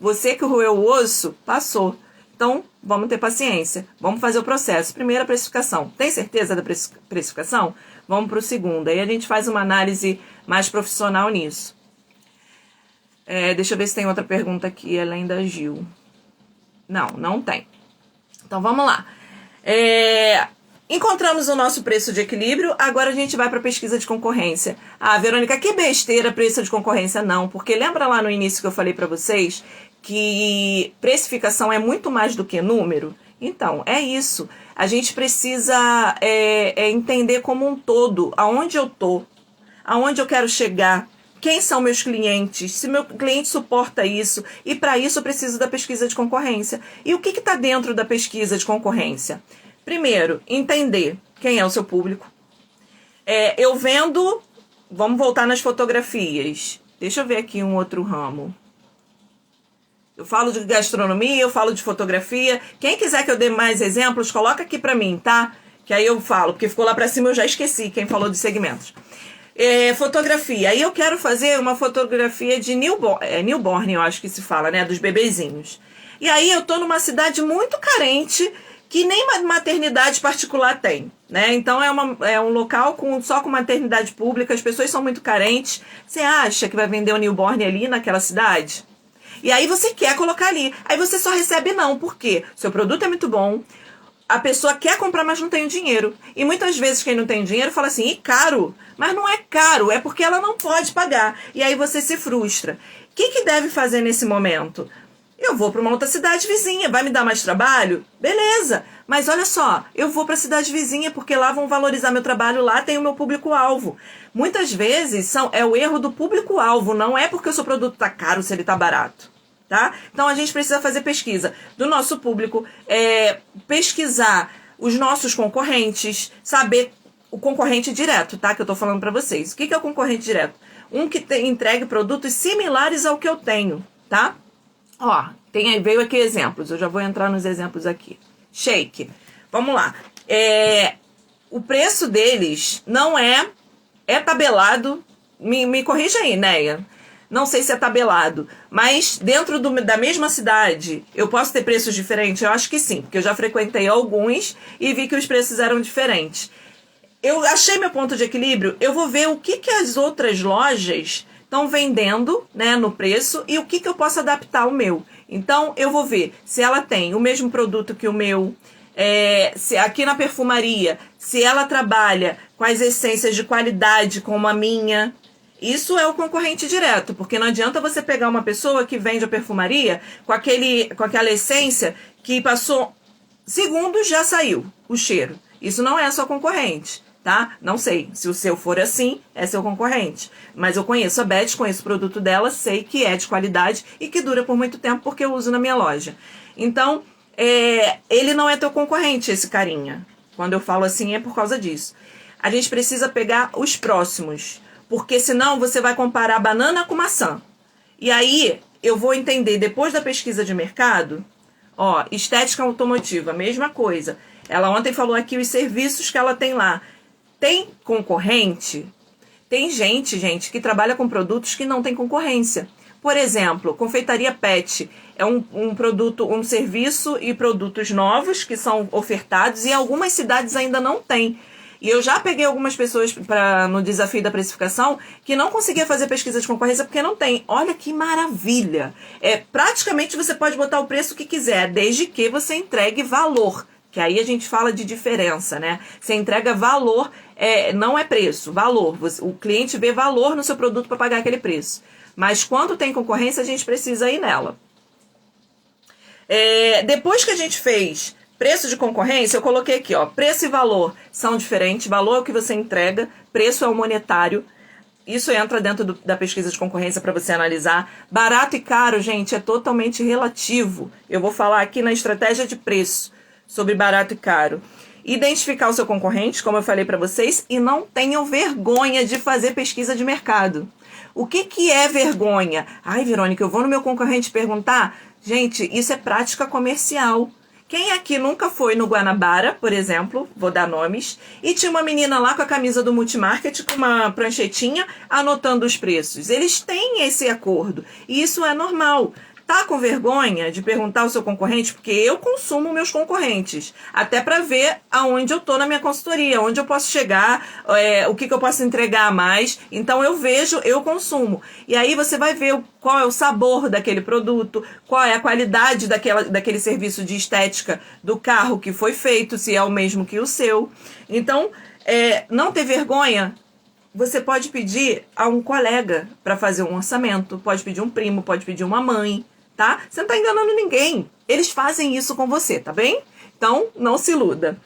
S1: Você que roeu o osso, passou. Então, vamos ter paciência. Vamos fazer o processo. Primeira, precificação. Tem certeza da precificação? Vamos para o segundo. Aí a gente faz uma análise mais profissional nisso. Deixa eu ver se tem outra pergunta aqui, além da Gil. Não tem. Então, vamos lá. Encontramos o nosso preço de equilíbrio, agora a gente vai para a pesquisa de concorrência. Ah, Verônica, que besteira preço de concorrência. Não, porque lembra lá no início que eu falei para vocês que precificação é muito mais do que número? Então, é isso. A gente precisa entender como um todo aonde eu tô, aonde eu quero chegar, quem são meus clientes, se meu cliente suporta isso, e para isso eu preciso da pesquisa de concorrência. E o que está dentro da pesquisa de concorrência? Primeiro, entender quem é o seu público. Eu vendo, vamos voltar nas fotografias. Deixa eu ver aqui um outro ramo. Eu falo de gastronomia, eu falo de fotografia. Quem quiser que eu dê mais exemplos, coloca aqui para mim, tá? Que aí eu falo, porque ficou lá para cima, eu já esqueci quem falou de segmentos. Fotografia. Aí eu quero fazer uma fotografia de newborn, eu acho que se fala, né? Dos bebezinhos. E aí eu tô numa cidade muito carente, que nem maternidade particular tem, né? Então é um local só com maternidade pública, as pessoas são muito carentes. Você acha que vai vender um newborn ali naquela cidade? E aí você quer colocar ali. Aí você só recebe não. Por quê? Seu produto é muito bom, a pessoa quer comprar, mas não tem o dinheiro. E muitas vezes quem não tem dinheiro fala assim, caro. Mas não é caro, é porque ela não pode pagar. E aí você se frustra. O que deve fazer nesse momento? Eu vou para uma outra cidade vizinha, vai me dar mais trabalho? Beleza, mas olha só, eu vou para a cidade vizinha porque lá vão valorizar meu trabalho, lá tem o meu público-alvo. Muitas vezes é o erro do público-alvo, não é porque o seu produto está caro se ele está barato. Tá? Então a gente precisa fazer pesquisa do nosso público, pesquisar os nossos concorrentes, saber o concorrente direto, tá? Que eu tô falando para vocês. O que é o concorrente direto? Um que entregue produtos similares ao que eu tenho, tá? Ó, veio aqui exemplos, eu já vou entrar nos exemplos aqui. Shake, vamos lá. O preço deles não é tabelado, me corrija aí, Neia. Não sei se é tabelado, mas dentro da mesma cidade, eu posso ter preços diferentes? Eu acho que sim, porque eu já frequentei alguns e vi que os preços eram diferentes. Eu achei meu ponto de equilíbrio, eu vou ver o que as outras lojas estão vendendo, né, no preço e o que eu posso adaptar ao meu. Então, eu vou ver se ela tem o mesmo produto que o meu, se aqui na perfumaria, se ela trabalha com as essências de qualidade como a minha. Isso é o concorrente direto, porque não adianta você pegar uma pessoa que vende a perfumaria com aquela essência que passou segundos, já saiu o cheiro. Isso não é sua concorrente, tá? Não sei, se o seu for assim, é seu concorrente. Mas eu conheço a Beth, conheço o produto dela, sei que é de qualidade e que dura por muito tempo porque eu uso na minha loja. Então, ele não é teu concorrente, esse carinha. Quando eu falo assim, é por causa disso. A gente precisa pegar os próximos, porque senão você vai comparar banana com maçã. E aí, eu vou entender, depois da pesquisa de mercado, estética automotiva, mesma coisa. Ela ontem falou aqui os serviços que ela tem lá. Tem concorrente? Tem gente, que trabalha com produtos que não tem concorrência. Por exemplo, confeitaria pet é um produto, um serviço e produtos novos que são ofertados e algumas cidades ainda não tem. E eu já peguei algumas pessoas no desafio da precificação que não conseguia fazer pesquisa de concorrência porque não tem. Olha que maravilha! Praticamente você pode botar o preço que quiser, desde que você entregue valor. Que aí a gente fala de diferença, né? Você entrega valor, não é preço, valor. O cliente vê valor no seu produto para pagar aquele preço. Mas quando tem concorrência, a gente precisa ir nela. Depois que a gente fez preço de concorrência, eu coloquei aqui, ó, preço e valor são diferentes. Valor é o que você entrega, preço é o monetário. Isso entra dentro da pesquisa de concorrência para você analisar. Barato e caro, gente, é totalmente relativo. Eu vou falar aqui na estratégia de preço sobre barato e caro. Identificar o seu concorrente, como eu falei para vocês, e não tenham vergonha de fazer pesquisa de mercado. O que é vergonha? Ai, Verônica, eu vou no meu concorrente perguntar? Gente, isso é prática comercial. Quem aqui nunca foi no Guanabara, por exemplo, vou dar nomes, e tinha uma menina lá com a camisa do Multimarket, com uma pranchetinha, anotando os preços? Eles têm esse acordo, e isso é normal. Tá com vergonha de perguntar ao seu concorrente? Porque eu consumo meus concorrentes, até para ver aonde eu tô na minha consultoria, onde eu posso chegar, o que eu posso entregar a mais. Então eu vejo, eu consumo. E aí você vai ver qual é o sabor daquele produto, qual é a qualidade daquele serviço de estética do carro que foi feito, se é o mesmo que o seu. Então, não ter vergonha. Você pode pedir a um colega para fazer um orçamento, pode pedir um primo, pode pedir uma mãe, tá? Você não está enganando ninguém. Eles fazem isso com você, tá bem? Então, não se iluda.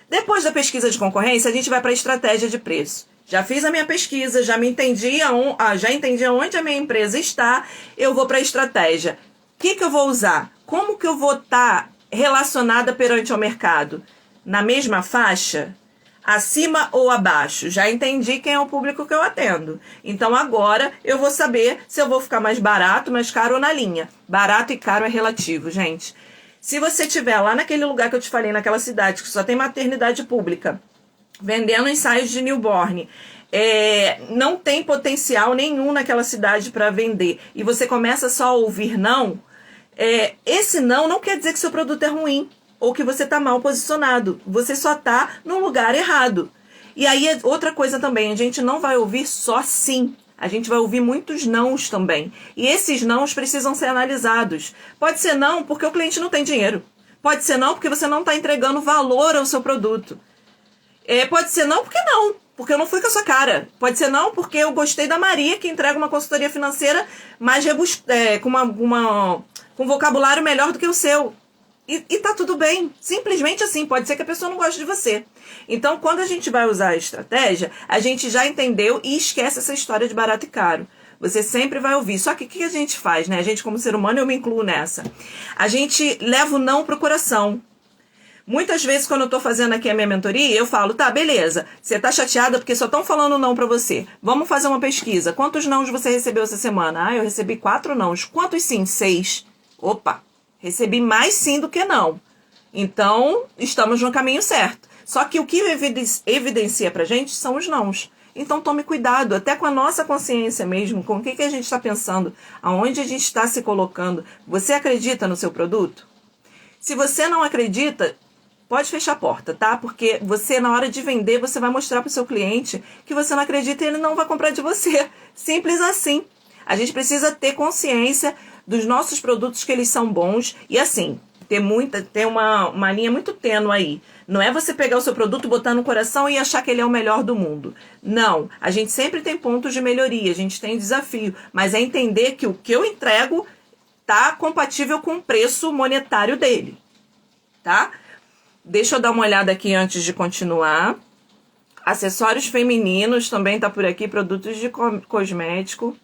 S1: Depois da pesquisa de concorrência, a gente vai para a estratégia de preço. Já fiz a minha pesquisa, já entendi aonde a minha empresa está, eu vou para a estratégia. O que eu vou usar? Como que eu vou estar relacionada perante ao mercado? Na mesma faixa? Acima ou abaixo? Já entendi quem é o público que eu atendo. Então agora eu vou saber se eu vou ficar mais barato, mais caro ou na linha. Barato e caro é relativo, gente. Se você estiver lá naquele lugar que eu te falei, naquela cidade que só tem maternidade pública, vendendo ensaios de newborn, não tem potencial nenhum naquela cidade para vender, e você começa só a ouvir não, esse não quer dizer que seu produto é ruim ou que você está mal posicionado. Você só está no lugar errado. E aí, outra coisa também, a gente não vai ouvir só sim. A gente vai ouvir muitos nãos também. E esses nãos precisam ser analisados. Pode ser não porque o cliente não tem dinheiro. Pode ser não porque você não está entregando valor ao seu produto. Pode ser não porque eu não fui com a sua cara. Pode ser não porque eu gostei da Maria, que entrega uma consultoria financeira mais com um vocabulário melhor do que o seu. E tá tudo bem. Simplesmente assim. Pode ser que a pessoa não goste de você. Então, quando a gente vai usar a estratégia, a gente já entendeu e esquece essa história de barato e caro. Você sempre vai ouvir. Só que o que a gente faz, né? A gente, como ser humano, eu me incluo nessa. A gente leva o não pro coração. Muitas vezes, quando eu tô fazendo aqui a minha mentoria, eu falo, tá, beleza, você tá chateada porque só estão falando não pra você. Vamos fazer uma pesquisa. Quantos nãos você recebeu essa semana? Eu recebi 4 nãos. Quantos sim? 6. Opa! Recebi mais sim do que não. Então, estamos no caminho certo. Só que o que evidencia pra gente são os nãos. Então, tome cuidado, até com a nossa consciência mesmo, com o que a gente está pensando, aonde a gente está se colocando. Você acredita no seu produto? Se você não acredita, pode fechar a porta, tá? Porque você, na hora de vender, você vai mostrar pro seu cliente que você não acredita e ele não vai comprar de você. Simples assim. A gente precisa ter consciência dos nossos produtos, que eles são bons. E assim, ter uma linha muito tênue aí. Não é você pegar o seu produto, botar no coração e achar que ele é o melhor do mundo. Não. A gente sempre tem pontos de melhoria, a gente tem desafio. Mas é entender que o que eu entrego tá compatível com o preço monetário dele. Tá? Deixa eu dar uma olhada aqui antes de continuar. Acessórios femininos também tá por aqui. Produtos de cosmético.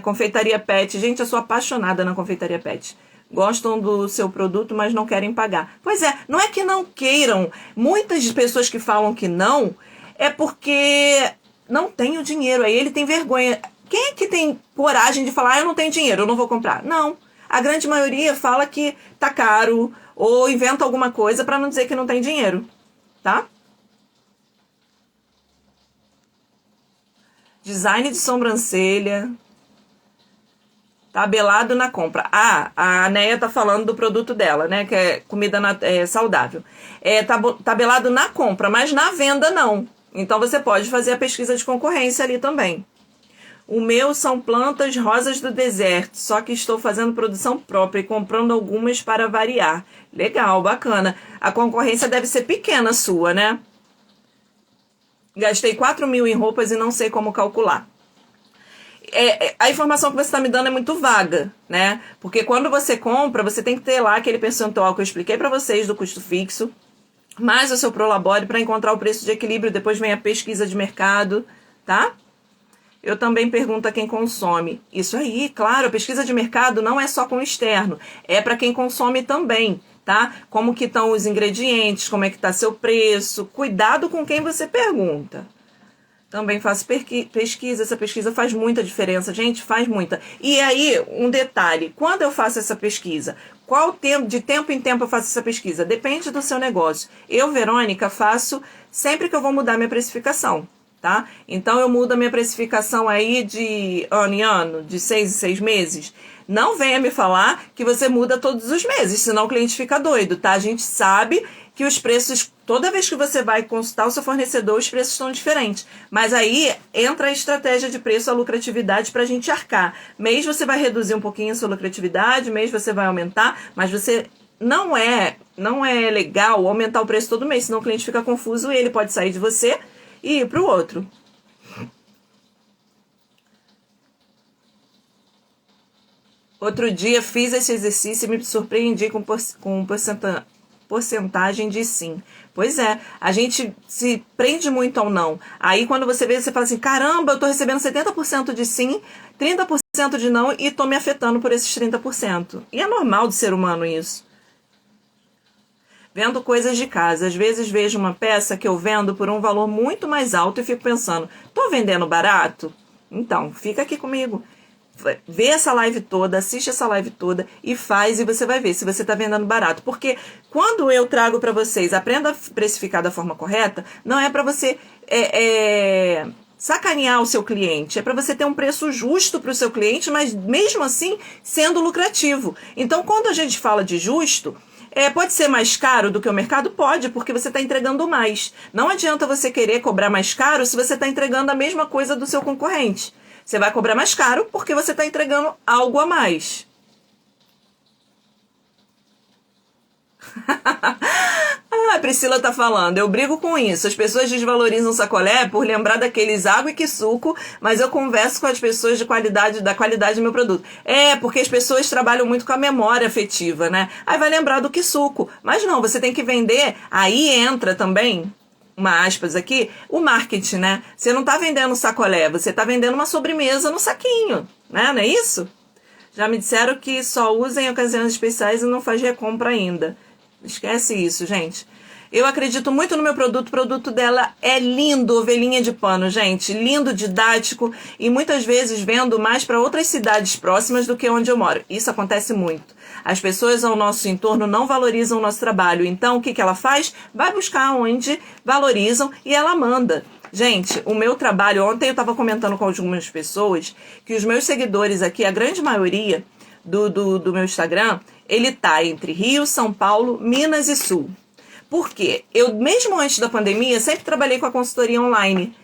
S1: Confeitaria pet. Gente, eu sou apaixonada na confeitaria pet. Gostam do seu produto, mas não querem pagar. Pois é, não é que não queiram. Muitas pessoas que falam que não, é porque não tem o dinheiro. Aí ele tem vergonha. Quem é que tem coragem de falar, eu não tenho dinheiro, eu não vou comprar? Não. A grande maioria fala que tá caro ou inventa alguma coisa para não dizer que não tem dinheiro. Tá? Design de sobrancelha. Tabelado na compra. A Neia tá falando do produto dela, né? Que é comida saudável. Tabelado na compra, mas na venda não. Então você pode fazer a pesquisa de concorrência ali também. O meu são plantas rosas do deserto, só que estou fazendo produção própria e comprando algumas para variar. Legal, bacana. A concorrência deve ser pequena sua, né? Gastei 4.000 em roupas e não sei como calcular. A informação que você está me dando é muito vaga, né? Porque quando você compra, você tem que ter lá aquele percentual que eu expliquei para vocês do custo fixo, mais o seu Prolabore para encontrar o preço de equilíbrio. Depois vem a pesquisa de mercado, tá? Eu também pergunto a quem consome. Isso aí, claro, a pesquisa de mercado não é só com o externo, é para quem consome também, tá? Como que estão os ingredientes, como é que está seu preço, cuidado com quem você pergunta. Também faço pesquisa, essa pesquisa faz muita diferença, gente, faz muita. E aí, um detalhe, quando eu faço essa pesquisa, qual tempo, de tempo em tempo eu faço essa pesquisa? Depende do seu negócio. Eu, Verônica, faço sempre que eu vou mudar minha precificação. Tá? Então eu mudo a minha precificação aí de ano em ano, de 6 em 6 meses. Não venha me falar que você muda todos os meses, senão o cliente fica doido, tá? A gente sabe que os preços, toda vez que você vai consultar o seu fornecedor, os preços estão diferentes. Mas aí entra a estratégia de preço, a lucratividade para a gente arcar. Mês você vai reduzir um pouquinho a sua lucratividade, mês você vai aumentar, mas você não é legal aumentar o preço todo mês, senão o cliente fica confuso e ele pode sair de você e ir para o outro. Outro dia fiz esse exercício e me surpreendi com porcentagem de sim. Pois é, a gente se prende muito ao não. Aí quando você vê, você fala assim, caramba, eu tô recebendo 70% de sim, 30% de não e tô me afetando por esses 30%. E é normal do ser humano isso. Vendo coisas de casa. Às vezes vejo uma peça que eu vendo por um valor muito mais alto e fico pensando, tô vendendo barato? Então, fica aqui comigo. Vê essa live toda, assiste essa live toda e faz, e você vai ver se você está vendendo barato. Porque quando eu trago para vocês, aprenda a precificar da forma correta, não é para você sacanear o seu cliente, é para você ter um preço justo para o seu cliente, mas mesmo assim sendo lucrativo. Então, quando a gente fala de justo, pode ser mais caro do que o mercado? Pode, porque você está entregando mais. Não adianta você querer cobrar mais caro se você está entregando a mesma coisa do seu concorrente. Você vai cobrar mais caro porque você está entregando algo a mais. A Priscila tá falando, eu brigo com isso. As pessoas desvalorizam o sacolé por lembrar daqueles água e que suco, mas eu converso com as pessoas da qualidade do meu produto. Porque as pessoas trabalham muito com a memória afetiva, né? Aí vai lembrar do que suco. Mas não, você tem que vender. Aí entra também, uma aspas aqui, o marketing, né? Você não tá vendendo sacolé, você tá vendendo uma sobremesa no saquinho, né? Não é isso? Já me disseram que só usa em ocasiões especiais e não faz recompra ainda. Esquece isso, gente. Eu acredito muito no meu produto. O produto dela é lindo, ovelhinha de pano, gente. Lindo, didático. E muitas vezes vendo mais para outras cidades próximas do que onde eu moro. Isso acontece muito. As pessoas ao nosso entorno não valorizam o nosso trabalho. Então, o que ela faz? Vai buscar onde valorizam e ela manda. Gente, o meu trabalho... Ontem eu estava comentando com algumas pessoas que os meus seguidores aqui, a grande maioria do meu Instagram, ele tá entre Rio, São Paulo, Minas e Sul. Por quê? Eu, mesmo antes da pandemia, sempre trabalhei com a consultoria online.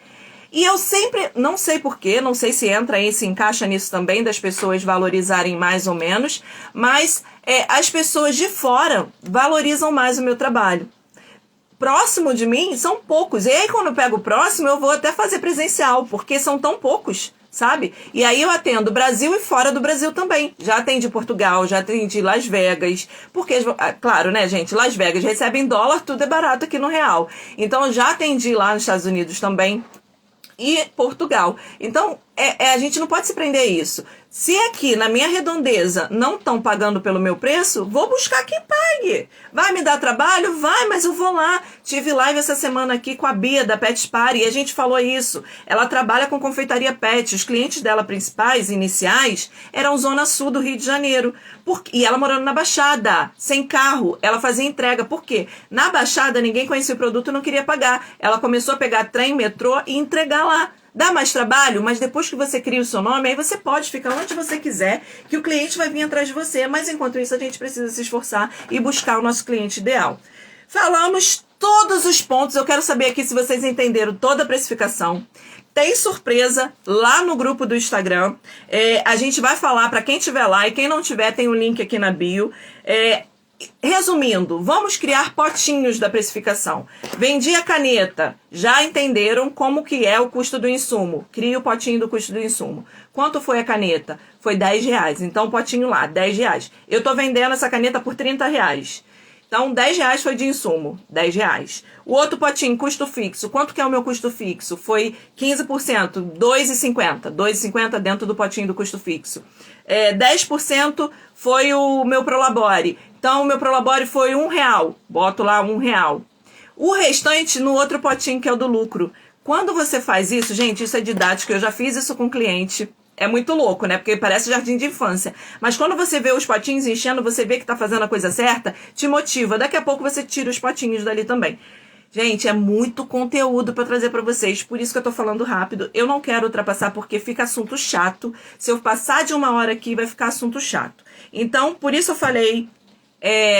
S1: E eu sempre, não sei porquê, não sei se entra aí, se encaixa nisso também, das pessoas valorizarem mais ou menos, mas as pessoas de fora valorizam mais o meu trabalho. Próximo de mim são poucos. E aí, quando eu pego o próximo, eu vou até fazer presencial, porque são tão poucos, sabe? E aí eu atendo Brasil e fora do Brasil também. Já atendi Portugal, já atendi Las Vegas. Porque, claro, né, gente? Las Vegas recebe em dólar, tudo é barato aqui no real. Então, eu já atendi lá nos Estados Unidos também. E Portugal. Então, a gente não pode se prender a isso. Se aqui, na minha redondeza, não estão pagando pelo meu preço, vou buscar quem pague. Vai me dar trabalho? Vai, mas eu vou lá. Tive live essa semana aqui com a Bia, da Pet Party, e a gente falou isso. Ela trabalha com confeitaria pet. Os clientes dela principais, iniciais, eram Zona Sul do Rio de Janeiro. E ela morando na Baixada, sem carro. Ela fazia entrega. Por quê? Na Baixada, ninguém conhecia o produto e não queria pagar. Ela começou a pegar trem, metrô e entregar lá. Dá mais trabalho, mas depois que você cria o seu nome, aí você pode ficar onde você quiser, que o cliente vai vir atrás de você. Mas enquanto isso, a gente precisa se esforçar e buscar o nosso cliente ideal. Falamos todos os pontos. Eu quero saber aqui se vocês entenderam toda a precificação. Tem surpresa lá no grupo do Instagram. A gente vai falar para quem tiver lá, e quem não tiver tem um link aqui na bio. Resumindo, vamos criar potinhos da precificação. Vendi a caneta, já entenderam como que é o custo do insumo. Cria o potinho do custo do insumo. Quanto foi a caneta? Foi R$10. Então, potinho lá, R$10. Eu estou vendendo essa caneta por R$30. Então, R$10 foi de insumo, R$10. O outro potinho, custo fixo. Quanto que é o meu custo fixo? Foi 15%, R$2,50. R$2,50 dentro do potinho do custo fixo. 10% foi o meu Prolabore. Então, o meu Prolabore foi R$1. Boto lá R$1. O restante no outro potinho, que é o do lucro. Quando você faz isso, gente, isso é didático. Eu já fiz isso com cliente. É muito louco, né? Porque parece jardim de infância. Mas quando você vê os potinhos enchendo, você vê que tá fazendo a coisa certa, te motiva. Daqui a pouco você tira os potinhos dali também. Gente, é muito conteúdo para trazer para vocês, por isso que eu tô falando rápido. Eu não quero ultrapassar porque fica assunto chato. Se eu passar de 1 hora aqui, vai ficar assunto chato. Então, por isso eu falei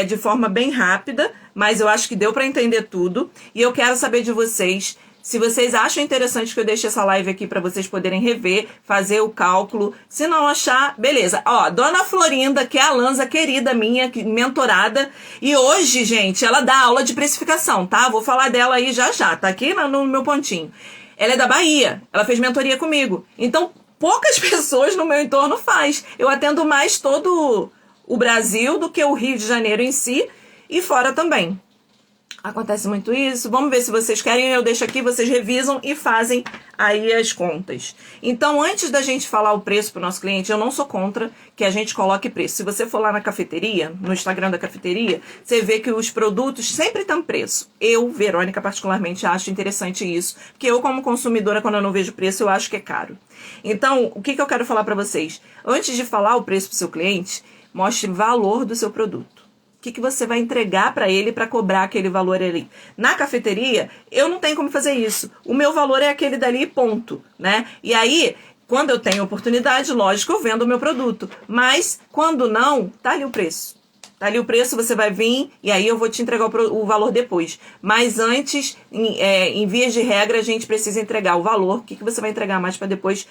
S1: de forma bem rápida, mas eu acho que deu para entender tudo. E eu quero saber de vocês, se vocês acham interessante que eu deixe essa live aqui para vocês poderem rever, fazer o cálculo. Se não achar, beleza. Ó, Dona Florinda, que é a Lanza querida minha, mentorada. E hoje, gente, ela dá aula de precificação, tá? Vou falar dela aí já já, tá aqui no meu pontinho. Ela é da Bahia, ela fez mentoria comigo. Então, poucas pessoas no meu entorno faz. Eu atendo mais todo o Brasil do que o Rio de Janeiro em si e fora também. Acontece muito isso. Vamos ver se vocês querem. Eu deixo aqui, vocês revisam e fazem aí as contas. Então, antes da gente falar o preço para o nosso cliente, eu não sou contra que a gente coloque preço. Se você for lá na cafeteria, no Instagram da cafeteria, você vê que os produtos sempre têm preço. Eu, Verônica, particularmente, acho interessante isso. Porque eu, como consumidora, quando eu não vejo preço, eu acho que é caro. Então, o que eu quero falar para vocês? Antes de falar o preço para o seu cliente, mostre o valor do seu produto. O que você vai entregar para ele para cobrar aquele valor ali. Na cafeteria, eu não tenho como fazer isso. O meu valor é aquele dali, ponto, né? E aí, quando eu tenho oportunidade, lógico, eu vendo o meu produto. Mas, quando não, tá ali o preço. Tá ali o preço, você vai vir e aí eu vou te entregar o valor depois. Mas antes, em vias de regra, a gente precisa entregar o valor. O que você vai entregar mais para depois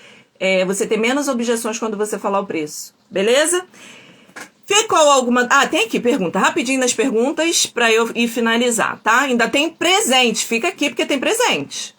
S1: você ter menos objeções quando você falar o preço. Beleza? Ficou alguma... tem aqui pergunta. Rapidinho nas perguntas para eu ir finalizar, tá? Ainda tem presente. Fica aqui porque tem presente.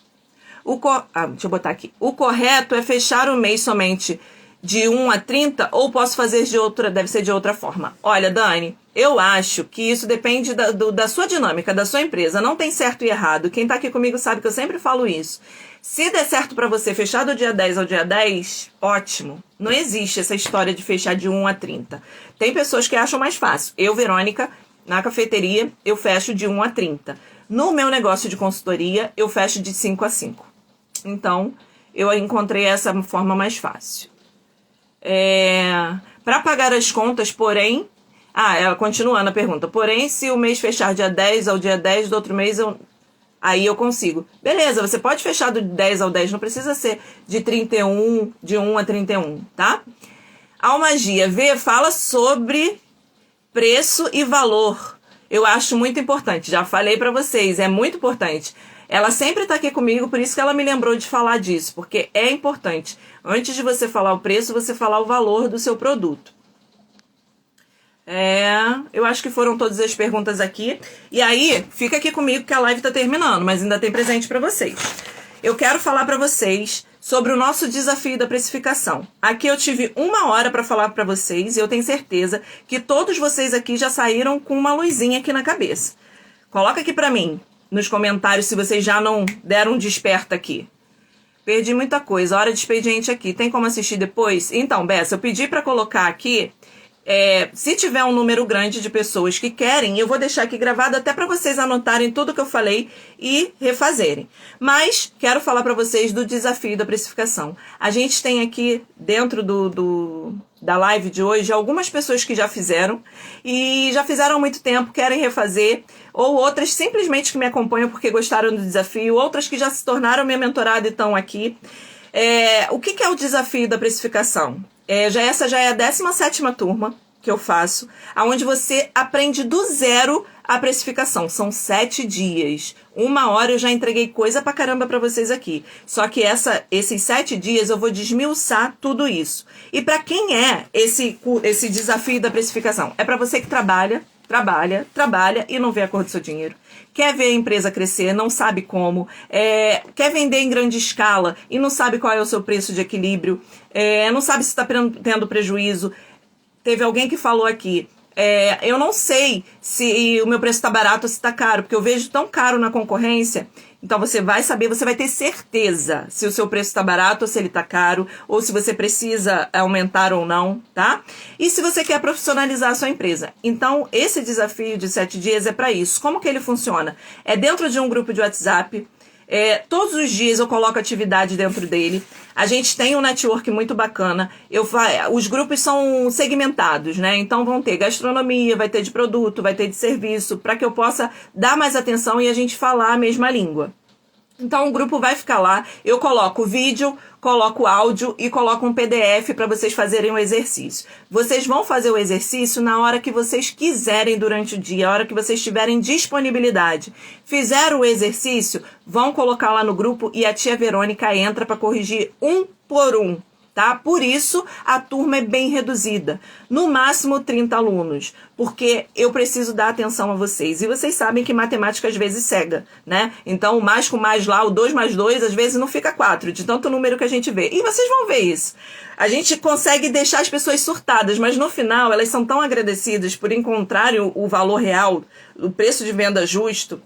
S1: Deixa eu botar aqui. O correto é fechar o mês somente de 1 a 30 ou posso fazer deve ser de outra forma? Olha, Dani, eu acho que isso depende da sua dinâmica, da sua empresa. Não tem certo e errado. Quem tá aqui comigo sabe que eu sempre falo isso. Se der certo para você fechar do dia 10 ao dia 10, ótimo. Não existe essa história de fechar de 1 a 30. Tem pessoas que acham mais fácil. Eu, Verônica, na cafeteria, eu fecho de 1 a 30. No meu negócio de consultoria, eu fecho de 5 a 5. Então, eu encontrei essa forma mais fácil. Para pagar as contas, porém... continuando a pergunta. Porém, se o mês fechar dia 10 ao dia 10 do outro mês, aí eu consigo. Beleza, você pode fechar do 10 ao 10, não precisa ser de 31, de 1 a 31, tá? Almagia, fala sobre preço e valor. Eu acho muito importante, já falei pra vocês, é muito importante. Ela sempre tá aqui comigo, por isso que ela me lembrou de falar disso, porque é importante. Antes de você falar o preço, você falar o valor do seu produto. Eu acho que foram todas as perguntas aqui. E aí, fica aqui comigo que a live tá terminando, mas ainda tem presente pra vocês. Eu quero falar pra vocês sobre o nosso desafio da precificação. Aqui eu tive 1 hora pra falar pra vocês e eu tenho certeza que todos vocês aqui já saíram com uma luzinha aqui na cabeça. Coloca aqui pra mim, nos comentários, se vocês já não deram um desperta aqui. Perdi muita coisa, hora de expediente aqui. Tem como assistir depois? Então, Bessa, eu pedi pra colocar aqui... se tiver um número grande de pessoas que querem, eu vou deixar aqui gravado até para vocês anotarem tudo que eu falei e refazerem. Mas quero falar para vocês do desafio da precificação. A gente tem aqui dentro da live de hoje algumas pessoas que já fizeram e já fizeram há muito tempo, querem refazer, ou outras simplesmente que me acompanham porque gostaram do desafio, outras que já se tornaram minha mentorada e estão aqui. O que é o desafio da precificação? Essa já é a 17ª turma que eu faço, onde você aprende do zero a precificação. São 7 dias. 1 hora eu já entreguei coisa pra caramba pra vocês aqui. Só que esses 7 dias eu vou desmiuçar tudo isso. E pra quem é esse desafio da precificação? É pra você que trabalha e não vê a cor do seu dinheiro. Quer ver a empresa crescer, não sabe como. Quer vender em grande escala e não sabe qual é o seu preço de equilíbrio. Não sabe se está tendo prejuízo. Teve alguém que falou aqui, eu não sei se o meu preço está barato ou se está caro, porque eu vejo tão caro na concorrência. Então você vai saber, você vai ter certeza se o seu preço está barato ou se ele está caro, ou se você precisa aumentar ou não, tá? E se você quer profissionalizar a sua empresa. Então esse desafio de 7 dias é para isso. Como que ele funciona? É dentro de um grupo de WhatsApp. Todos os dias eu coloco atividade dentro dele. A gente tem um network muito bacana. Os grupos são segmentados, né? Então vão ter gastronomia, vai ter de produto, vai ter de serviço, para que eu possa dar mais atenção e a gente falar a mesma língua. Então o grupo vai ficar lá, eu coloco vídeo, coloco áudio e coloco um PDF para vocês fazerem o exercício. Vocês vão fazer o exercício na hora que vocês quiserem durante o dia, a hora que vocês tiverem disponibilidade. Fizeram o exercício, vão colocar lá no grupo e a tia Verônica entra para corrigir um por um. Tá? Por isso, a turma é bem reduzida. No máximo 30 alunos, porque eu preciso dar atenção a vocês. E vocês sabem que matemática às vezes cega, né? Então, o mais com mais lá, o 2 mais 2, às vezes não fica 4, de tanto número que a gente vê. E vocês vão ver isso. A gente consegue deixar as pessoas surtadas, mas no final, elas são tão agradecidas por encontrarem o valor real, o preço de venda justo.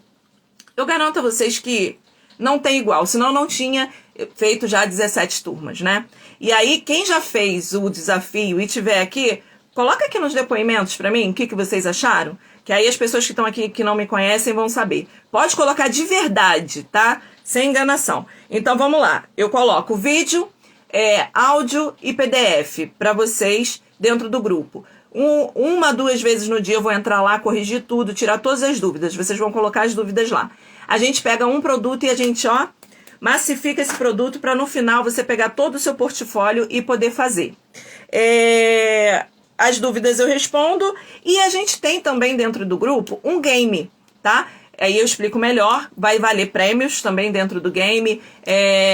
S1: Eu garanto a vocês que não tem igual, senão não tinha feito já 17 turmas, né? E aí, quem já fez o desafio e tiver aqui, coloca aqui nos depoimentos pra mim o que vocês acharam, que aí as pessoas que estão aqui que não me conhecem vão saber. Pode colocar de verdade, tá? Sem enganação. Então, vamos lá. Eu coloco vídeo, áudio e PDF pra vocês dentro do grupo. 1-2 vezes no dia eu vou entrar lá, corrigir tudo, tirar todas as dúvidas. Vocês vão colocar as dúvidas lá. A gente pega um produto e a gente, massifica esse produto para no final você pegar todo o seu portfólio e poder fazer. As dúvidas eu respondo e a gente tem também dentro do grupo um game, tá? Aí eu explico melhor, vai valer prêmios também dentro do game,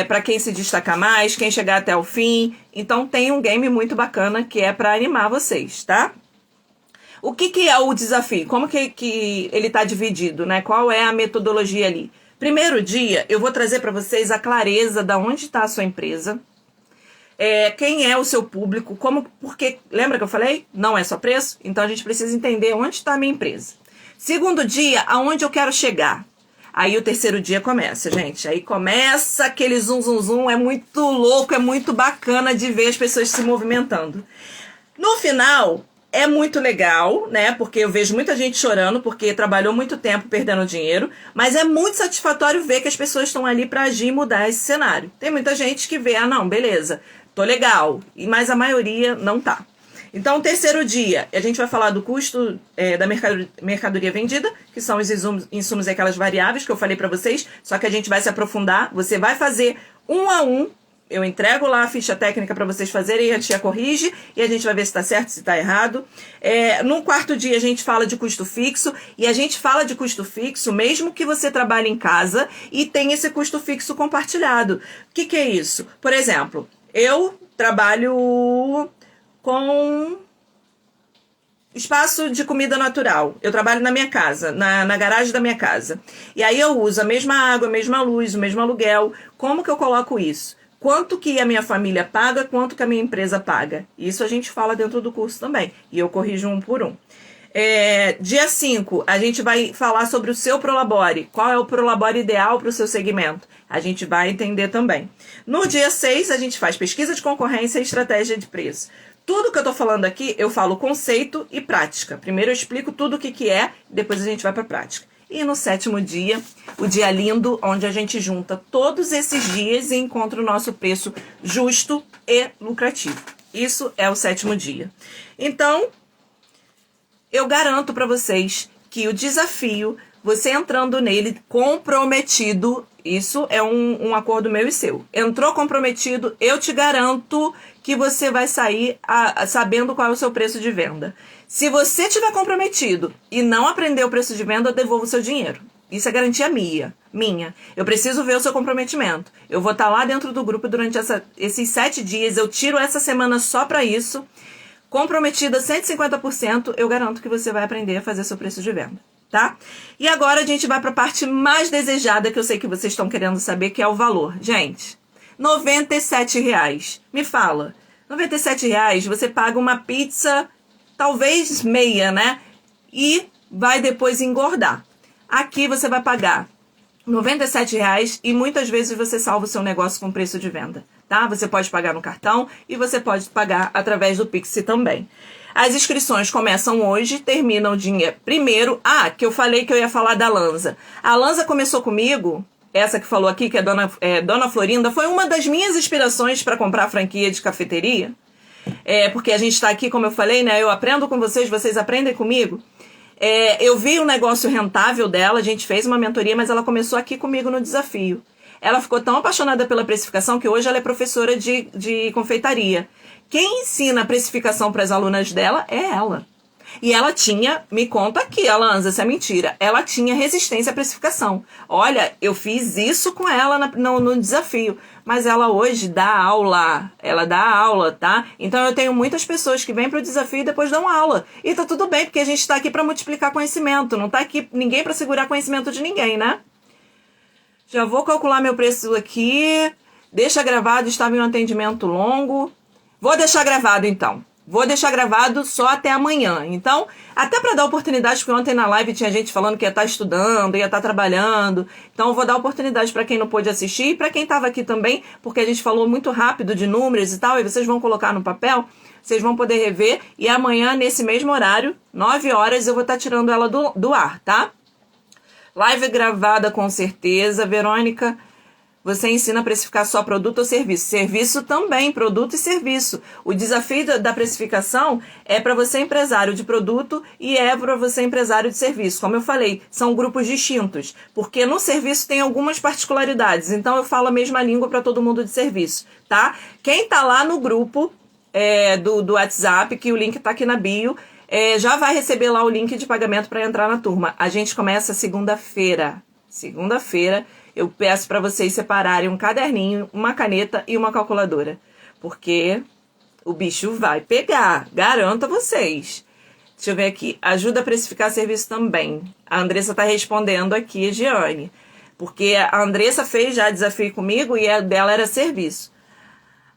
S1: para quem se destacar mais, quem chegar até o fim. Então tem um game muito bacana que é para animar vocês, tá? O que é o desafio? Como que ele está dividido, né? Qual é a metodologia ali? Primeiro dia, eu vou trazer para vocês a clareza de onde está a sua empresa, quem é o seu público, porque lembra que eu falei? Não é só preço? Então a gente precisa entender onde está a minha empresa. Segundo dia, aonde eu quero chegar. Aí o terceiro dia começa, gente. Aí começa aquele zum, é muito louco, é muito bacana de ver as pessoas se movimentando. No final, é muito legal, né? Porque eu vejo muita gente chorando porque trabalhou muito tempo perdendo dinheiro, mas é muito satisfatório ver que as pessoas estão ali para agir e mudar esse cenário. Tem muita gente que vê, não, beleza, tô legal, mas a maioria não tá. Então, terceiro dia, a gente vai falar do custo da mercadoria vendida, que são os insumos e aquelas variáveis que eu falei para vocês, só que a gente vai se aprofundar, você vai fazer 1 a 1, eu entrego lá a ficha técnica para vocês fazerem, a tia corrige e a gente vai ver se está certo, se está errado. No quarto dia a gente fala de custo fixo e a gente fala de custo fixo mesmo que você trabalhe em casa e tenha esse custo fixo compartilhado. O que é isso? Por exemplo, eu trabalho com espaço de comida natural. Eu trabalho na minha casa, na garagem da minha casa. E aí eu uso a mesma água, a mesma luz, o mesmo aluguel. Como que eu coloco isso? Quanto que a minha família paga, quanto que a minha empresa paga. Isso a gente fala dentro do curso também. E eu corrijo 1 por 1. Dia 5, a gente vai falar sobre o seu Prolabore. Qual é o Prolabore ideal para o seu segmento? A gente vai entender também. No dia 6, a gente faz pesquisa de concorrência e estratégia de preço. Tudo que eu estou falando aqui, eu falo conceito e prática. Primeiro eu explico tudo o que é, depois a gente vai para a prática. E no 7º dia, o dia lindo, onde a gente junta todos esses dias e encontra o nosso preço justo e lucrativo. Isso é o 7º dia. Então, eu garanto para vocês que o desafio, você entrando nele comprometido, Isso é um acordo meu e seu. Entrou comprometido, eu te garanto que você vai sair sabendo qual é o seu preço de venda. Se você tiver comprometido e não aprender o preço de venda, eu devolvo o seu dinheiro. Isso é garantia minha. Eu preciso ver o seu comprometimento. Eu vou estar lá dentro do grupo durante esses 7 dias. Eu tiro essa semana só para isso. Comprometida 150%, eu garanto que você vai aprender a fazer seu preço de venda, tá? E agora a gente vai para a parte mais desejada, que eu sei que vocês estão querendo saber, que é o valor. Gente, R$97. Me fala, R$97 você paga uma pizza, talvez meia, né? E vai depois engordar. Aqui você vai pagar R$97 e muitas vezes você salva o seu negócio com preço de venda, tá? Você pode pagar no cartão e você pode pagar através do Pix também. As inscrições começam hoje, terminam dia 1º. Que eu falei que eu ia falar da Lanza. A Lanza começou comigo, essa que falou aqui, que é Dona Florinda, foi uma das minhas inspirações para comprar a franquia de cafeteria. Porque a gente está aqui, como eu falei, né? Eu aprendo com vocês, vocês aprendem comigo. Eu vi o negócio rentável dela, a gente fez uma mentoria, mas ela começou aqui comigo no desafio. Ela ficou tão apaixonada pela precificação que hoje ela é professora de confeitaria. Quem ensina a precificação para as alunas dela é ela. E ela tinha, me conta aqui, Alanza, isso é mentira, ela tinha resistência à precificação. Olha, eu fiz isso com ela no desafio, mas ela hoje dá aula, tá? Então eu tenho muitas pessoas que vêm para o desafio e depois dão aula. E tá tudo bem, porque a gente está aqui para multiplicar conhecimento, não tá aqui ninguém para segurar conhecimento de ninguém, né? Já vou calcular meu preço aqui, deixa gravado, estava em um atendimento longo. Vou deixar gravado então. Vou deixar gravado só até amanhã. Então, até para dar oportunidade, porque ontem na live tinha gente falando que ia estar estudando, ia estar trabalhando. Então, eu vou dar oportunidade para quem não pôde assistir e para quem estava aqui também, porque a gente falou muito rápido de números e tal, e vocês vão colocar no papel, vocês vão poder rever. E amanhã, nesse mesmo horário, 9 horas, eu vou estar tirando ela do ar, tá? Live gravada com certeza, Verônica. Você ensina a precificar só produto ou serviço? Serviço também, produto e serviço. O desafio da precificação é para você empresário de produto e é para você empresário de serviço. Como eu falei, são grupos distintos, porque no serviço tem algumas particularidades. Então eu falo a mesma língua para todo mundo de serviço, tá? Quem tá lá no grupo do WhatsApp, que o link tá aqui na bio, já vai receber lá o link de pagamento para entrar na turma. A gente começa segunda-feira. Segunda-feira. Eu peço para vocês separarem um caderninho, uma caneta e uma calculadora. Porque o bicho vai pegar, garanto a vocês. Deixa eu ver aqui. Ajuda a precificar serviço também. A Andressa está respondendo aqui, Giane. Porque a Andressa fez já desafio comigo e a dela era serviço.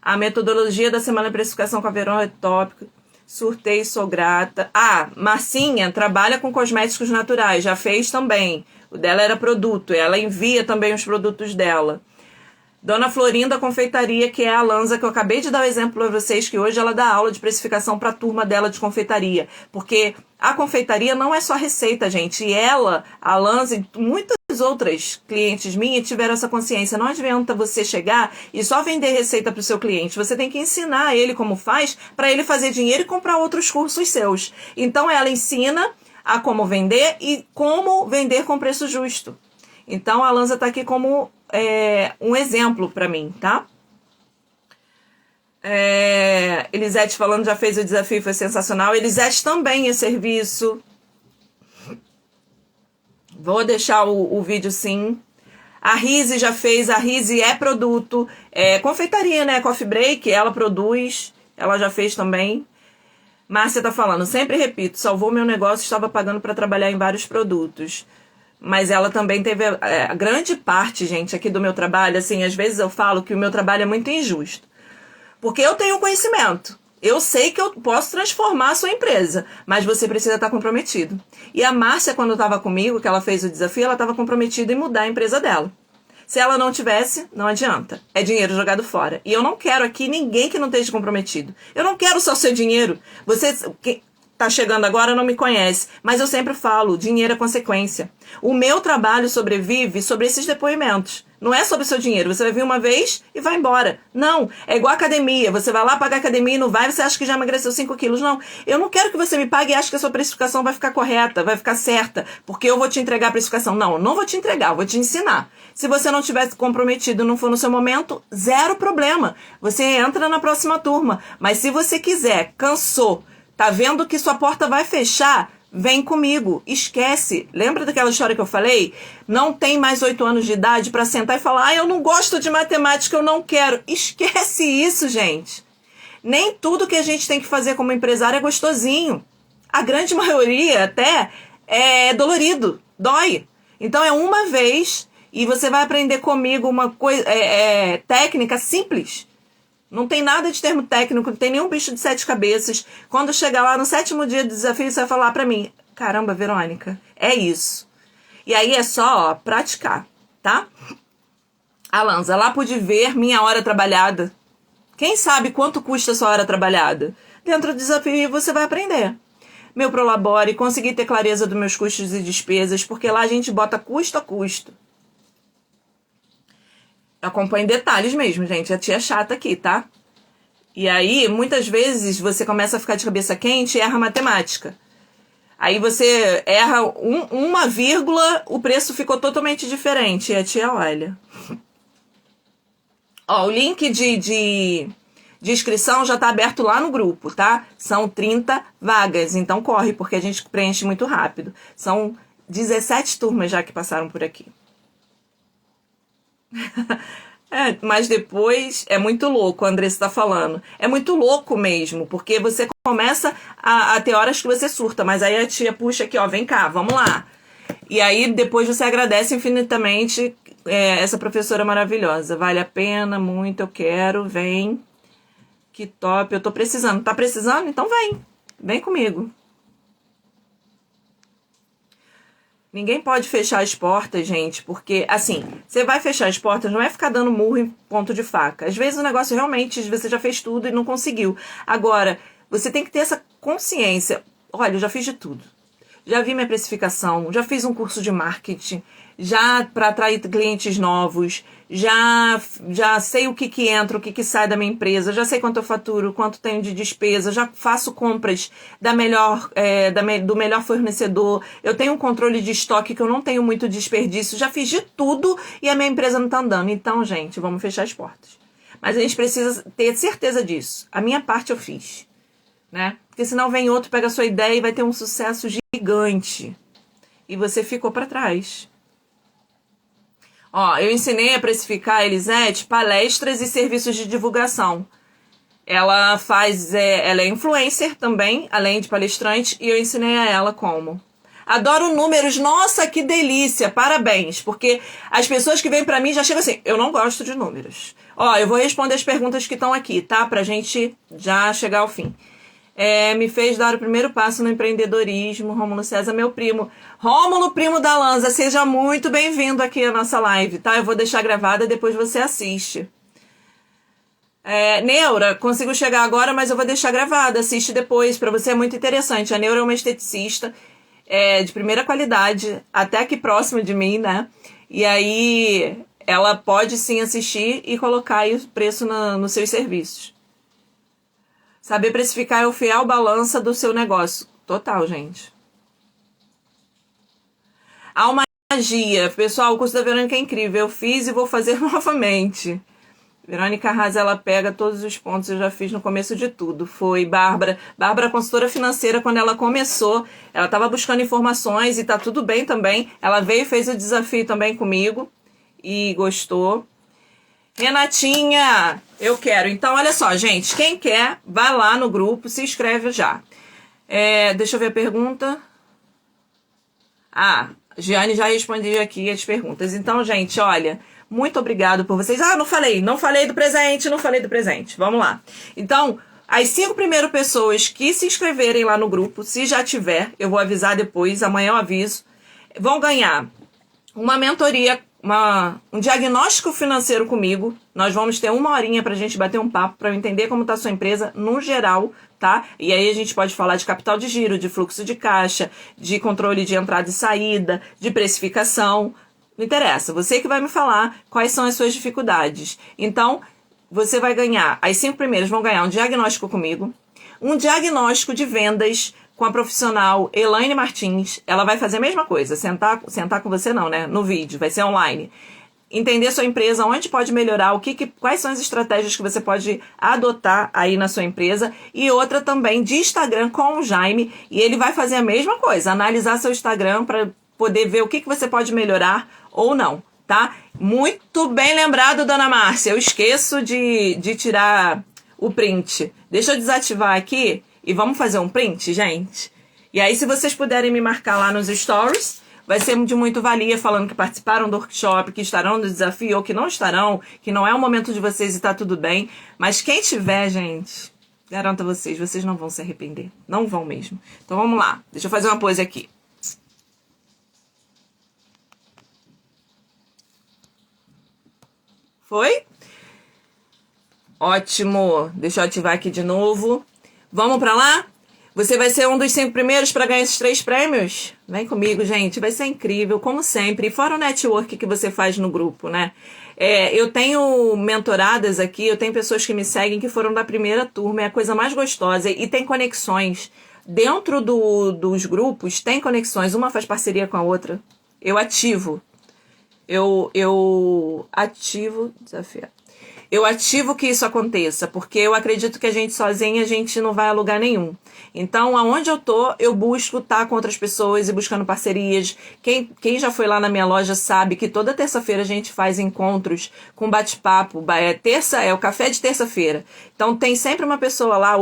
S1: A metodologia da semana de precificação com a Verônica é tópico. Surtei, sou grata. Marcinha trabalha com cosméticos naturais, já fez também. O dela era produto, ela envia também os produtos dela. Dona Florinda Confeitaria, que é a Lanza, que eu acabei de dar o exemplo para vocês, que hoje ela dá aula de precificação para a turma dela de confeitaria. Porque a confeitaria não é só receita, gente. E ela, a Lanza e muitas outras clientes minhas tiveram essa consciência. Não adianta você chegar e só vender receita para o seu cliente. Você tem que ensinar ele como faz para ele fazer dinheiro e comprar outros cursos seus. Então ela ensina a como vender e como vender com preço justo. Então a Lanza está aqui como um exemplo para mim, tá? Elisete falando, já fez o desafio, foi sensacional. Elisete também é serviço. Vou deixar o vídeo sim. A Rise já fez, a Rise é produto. Confeitaria, né? Coffee Break, ela produz. Ela já fez também. Márcia tá falando, sempre repito, salvou meu negócio, estava pagando para trabalhar em vários produtos. Mas ela também teve a grande parte, gente, aqui do meu trabalho, assim, às vezes eu falo que o meu trabalho é muito injusto. Porque eu tenho conhecimento. Eu sei que eu posso transformar a sua empresa, mas você precisa estar comprometido. E a Márcia, quando estava comigo, que ela fez o desafio, ela estava comprometida em mudar a empresa dela. Se ela não tivesse, não adianta. É dinheiro jogado fora. E eu não quero aqui ninguém que não esteja comprometido. Eu não quero só seu dinheiro. Você que tá chegando agora não me conhece, mas eu sempre falo, dinheiro é consequência. O meu trabalho sobrevive sobre esses depoimentos. Não é sobre o seu dinheiro. Você vai vir uma vez e vai embora. Não. É igual a academia. Você vai lá pagar academia e não vai, você acha que já emagreceu 5 quilos. Não. Eu não quero que você me pague e ache que a sua precificação vai ficar correta, vai ficar certa, porque eu vou te entregar a precificação. Não, eu não vou te entregar, eu vou te ensinar. Se você não tivesse comprometido e não for no seu momento, zero problema. Você entra na próxima turma. Mas se você quiser, cansou, tá vendo que sua porta vai fechar, vem comigo, esquece. Lembra daquela história que eu falei? Não tem mais 8 anos de idade para sentar e falar: eu não gosto de matemática, eu não quero. Esquece isso, gente. Nem tudo que a gente tem que fazer como empresário é gostosinho. A grande maioria até é dolorido, dói. Então é uma vez e você vai aprender comigo uma coisa técnica simples. Não tem nada de termo técnico, não tem nenhum bicho de 7 cabeças. Quando chegar lá no 7º dia do desafio, você vai falar pra mim: caramba, Verônica, é isso. E aí é só praticar, tá? Alanza, lá pude ver minha hora trabalhada. Quem sabe quanto custa a sua hora trabalhada? Dentro do desafio você vai aprender. Meu Prolabore, consegui ter clareza dos meus custos e despesas, porque lá a gente bota custo a custo. Acompanha em detalhes mesmo, gente. A tia é chata aqui, tá? E aí, muitas vezes, você começa a ficar de cabeça quente e erra a matemática. Aí você erra uma vírgula, o preço ficou totalmente diferente. E a tia olha. Ó, o link de inscrição já tá aberto lá no grupo, tá? São 30 vagas, então corre, porque a gente preenche muito rápido. São 17 turmas já que passaram por aqui. Mas depois é muito louco, o André está falando. É muito louco mesmo, porque você começa a ter horas que você surta, mas aí a tia puxa aqui, ó, vem cá, vamos lá. E aí depois você agradece infinitamente essa professora maravilhosa. Vale a pena, muito, eu quero, vem. Que top, eu tô precisando. Tá precisando? Então vem. Vem comigo. Ninguém pode fechar as portas, gente, porque, assim, você vai fechar as portas, não é ficar dando murro em ponto de faca. Às vezes o negócio realmente, você já fez tudo e não conseguiu. Agora, você tem que ter essa consciência. Olha, eu já fiz de tudo. Já vi minha precificação, já fiz um curso de marketing, já para atrair clientes novos, já sei o que entra, o que sai da minha empresa, já sei quanto eu faturo, quanto tenho de despesa, já faço compras do melhor fornecedor, eu tenho um controle de estoque que eu não tenho muito desperdício, já fiz de tudo e a minha empresa não está andando. Então, gente, vamos fechar as portas. Mas a gente precisa ter certeza disso. A minha parte eu fiz, né? Porque senão vem outro, pega a sua ideia e vai ter um sucesso gigante. E você ficou para trás. Ó, eu ensinei a precificar a Elisete palestras e serviços de divulgação. Ela ela é influencer também, além de palestrante, e eu ensinei a ela como. Adoro números, nossa, que delícia, parabéns, porque as pessoas que vêm pra mim já chegam assim: eu não gosto de números. Ó, eu vou responder as perguntas que estão aqui, tá? Pra gente já chegar ao fim. Me fez dar o primeiro passo no empreendedorismo, Rômulo César, meu primo. Rômulo, primo da Lanza, seja muito bem-vindo aqui à nossa live, tá? Eu vou deixar gravada e depois você assiste. Neura, consigo chegar agora, mas eu vou deixar gravada, assiste depois, pra você é muito interessante. A Neura é uma esteticista de primeira qualidade, até aqui próximo de mim, né? E aí ela pode sim assistir e colocar aí o preço nos seus serviços. Saber precificar é o fiel balança do seu negócio. Total, gente. Alma Magia. Pessoal, o curso da Verônica é incrível. Eu fiz e vou fazer novamente. Verônica Arrasa, ela pega todos os pontos. Eu já fiz no começo de tudo. Foi Bárbara. Bárbara, consultora financeira, quando ela começou, ela estava buscando informações e tá tudo bem também. Ela veio e fez o desafio também comigo. E gostou. Renatinha, eu quero. Então, olha só, gente. Quem quer, vai lá no grupo, se inscreve já. Deixa eu ver a pergunta. Giane já respondeu aqui as perguntas. Então, gente, olha, muito obrigado por vocês. Não falei do presente. Vamos lá. Então, as 5 primeiras pessoas que se inscreverem lá no grupo, se já tiver, eu vou avisar depois, amanhã eu aviso, vão ganhar uma mentoria, um diagnóstico financeiro comigo. Nós vamos ter 1 horinha pra gente bater um papo, pra eu entender como tá a sua empresa no geral, tá? E aí a gente pode falar de capital de giro, de fluxo de caixa, de controle de entrada e saída, de precificação, Não interessa, você que vai me falar quais são as suas dificuldades. Então, você vai ganhar, as 5 primeiras vão ganhar um diagnóstico comigo, um diagnóstico de vendas com a profissional Elaine Martins. Ela vai fazer a mesma coisa, sentar com você não, né? No vídeo, vai ser online. Entender sua empresa, onde pode melhorar, quais são as estratégias que você pode adotar aí na sua empresa. E outra também de Instagram com o Jaime. E ele vai fazer a mesma coisa, analisar seu Instagram para poder ver o que você pode melhorar ou não, tá? Muito bem lembrado, dona Márcia. Eu esqueço de tirar o print. Deixa eu desativar aqui e vamos fazer um print, gente? E aí, se vocês puderem me marcar lá nos stories, vai ser de muito valia, falando que participaram do workshop, que estarão no desafio ou que não estarão, que não é o momento de vocês e tá tudo bem. Mas quem tiver, gente, garanto a vocês, vocês não vão se arrepender. Não vão mesmo. Então vamos lá. Deixa eu fazer uma pose aqui. Foi? Ótimo. Deixa eu ativar aqui de novo. Vamos pra lá? Você vai ser um dos 5 primeiros para ganhar esses 3 prêmios? Vem comigo, gente. Vai ser incrível, como sempre. E fora o network que você faz no grupo, né? Eu tenho mentoradas aqui, eu tenho pessoas que me seguem que foram da primeira turma. É a coisa mais gostosa. E tem conexões. Dentro dos grupos, tem conexões. Uma faz parceria com a outra. Eu ativo. Eu ativo... Desafiar. Eu ativo que isso aconteça, porque eu acredito que a gente sozinha, a gente não vai a lugar nenhum. Então, aonde eu tô, eu busco estar com outras pessoas e buscando parcerias. Quem já foi lá na minha loja sabe que toda terça-feira a gente faz encontros com bate-papo. Terça é o café de terça-feira. Então, tem sempre uma pessoa lá.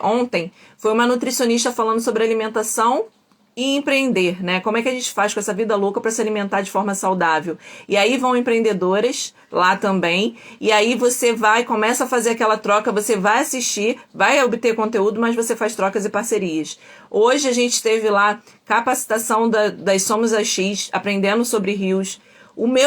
S1: Ontem, foi uma nutricionista falando sobre alimentação e empreender, né? Como é que a gente faz com essa vida louca para se alimentar de forma saudável? E aí vão empreendedoras lá também, e aí você começa a fazer aquela troca, você vai assistir, vai obter conteúdo, mas você faz trocas e parcerias. Hoje a gente teve lá capacitação das Somos a X, aprendendo sobre rios.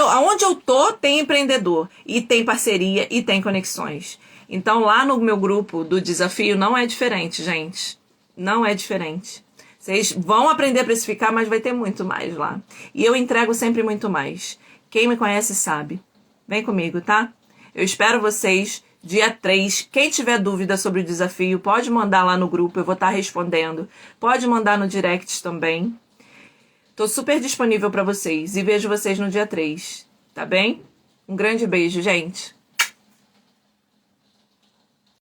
S1: Aonde eu tô, tem empreendedor, e tem parceria, e tem conexões. Então lá no meu grupo do desafio não é diferente, gente. Não é diferente. Vocês vão aprender a precificar, mas vai ter muito mais lá. E eu entrego sempre muito mais. Quem me conhece sabe. Vem comigo, tá? Eu espero vocês dia 3. Quem tiver dúvida sobre o desafio, pode mandar lá no grupo, eu vou estar respondendo. Pode mandar no direct também. Tô super disponível para vocês e vejo vocês no dia 3, tá bem? Um grande beijo, gente.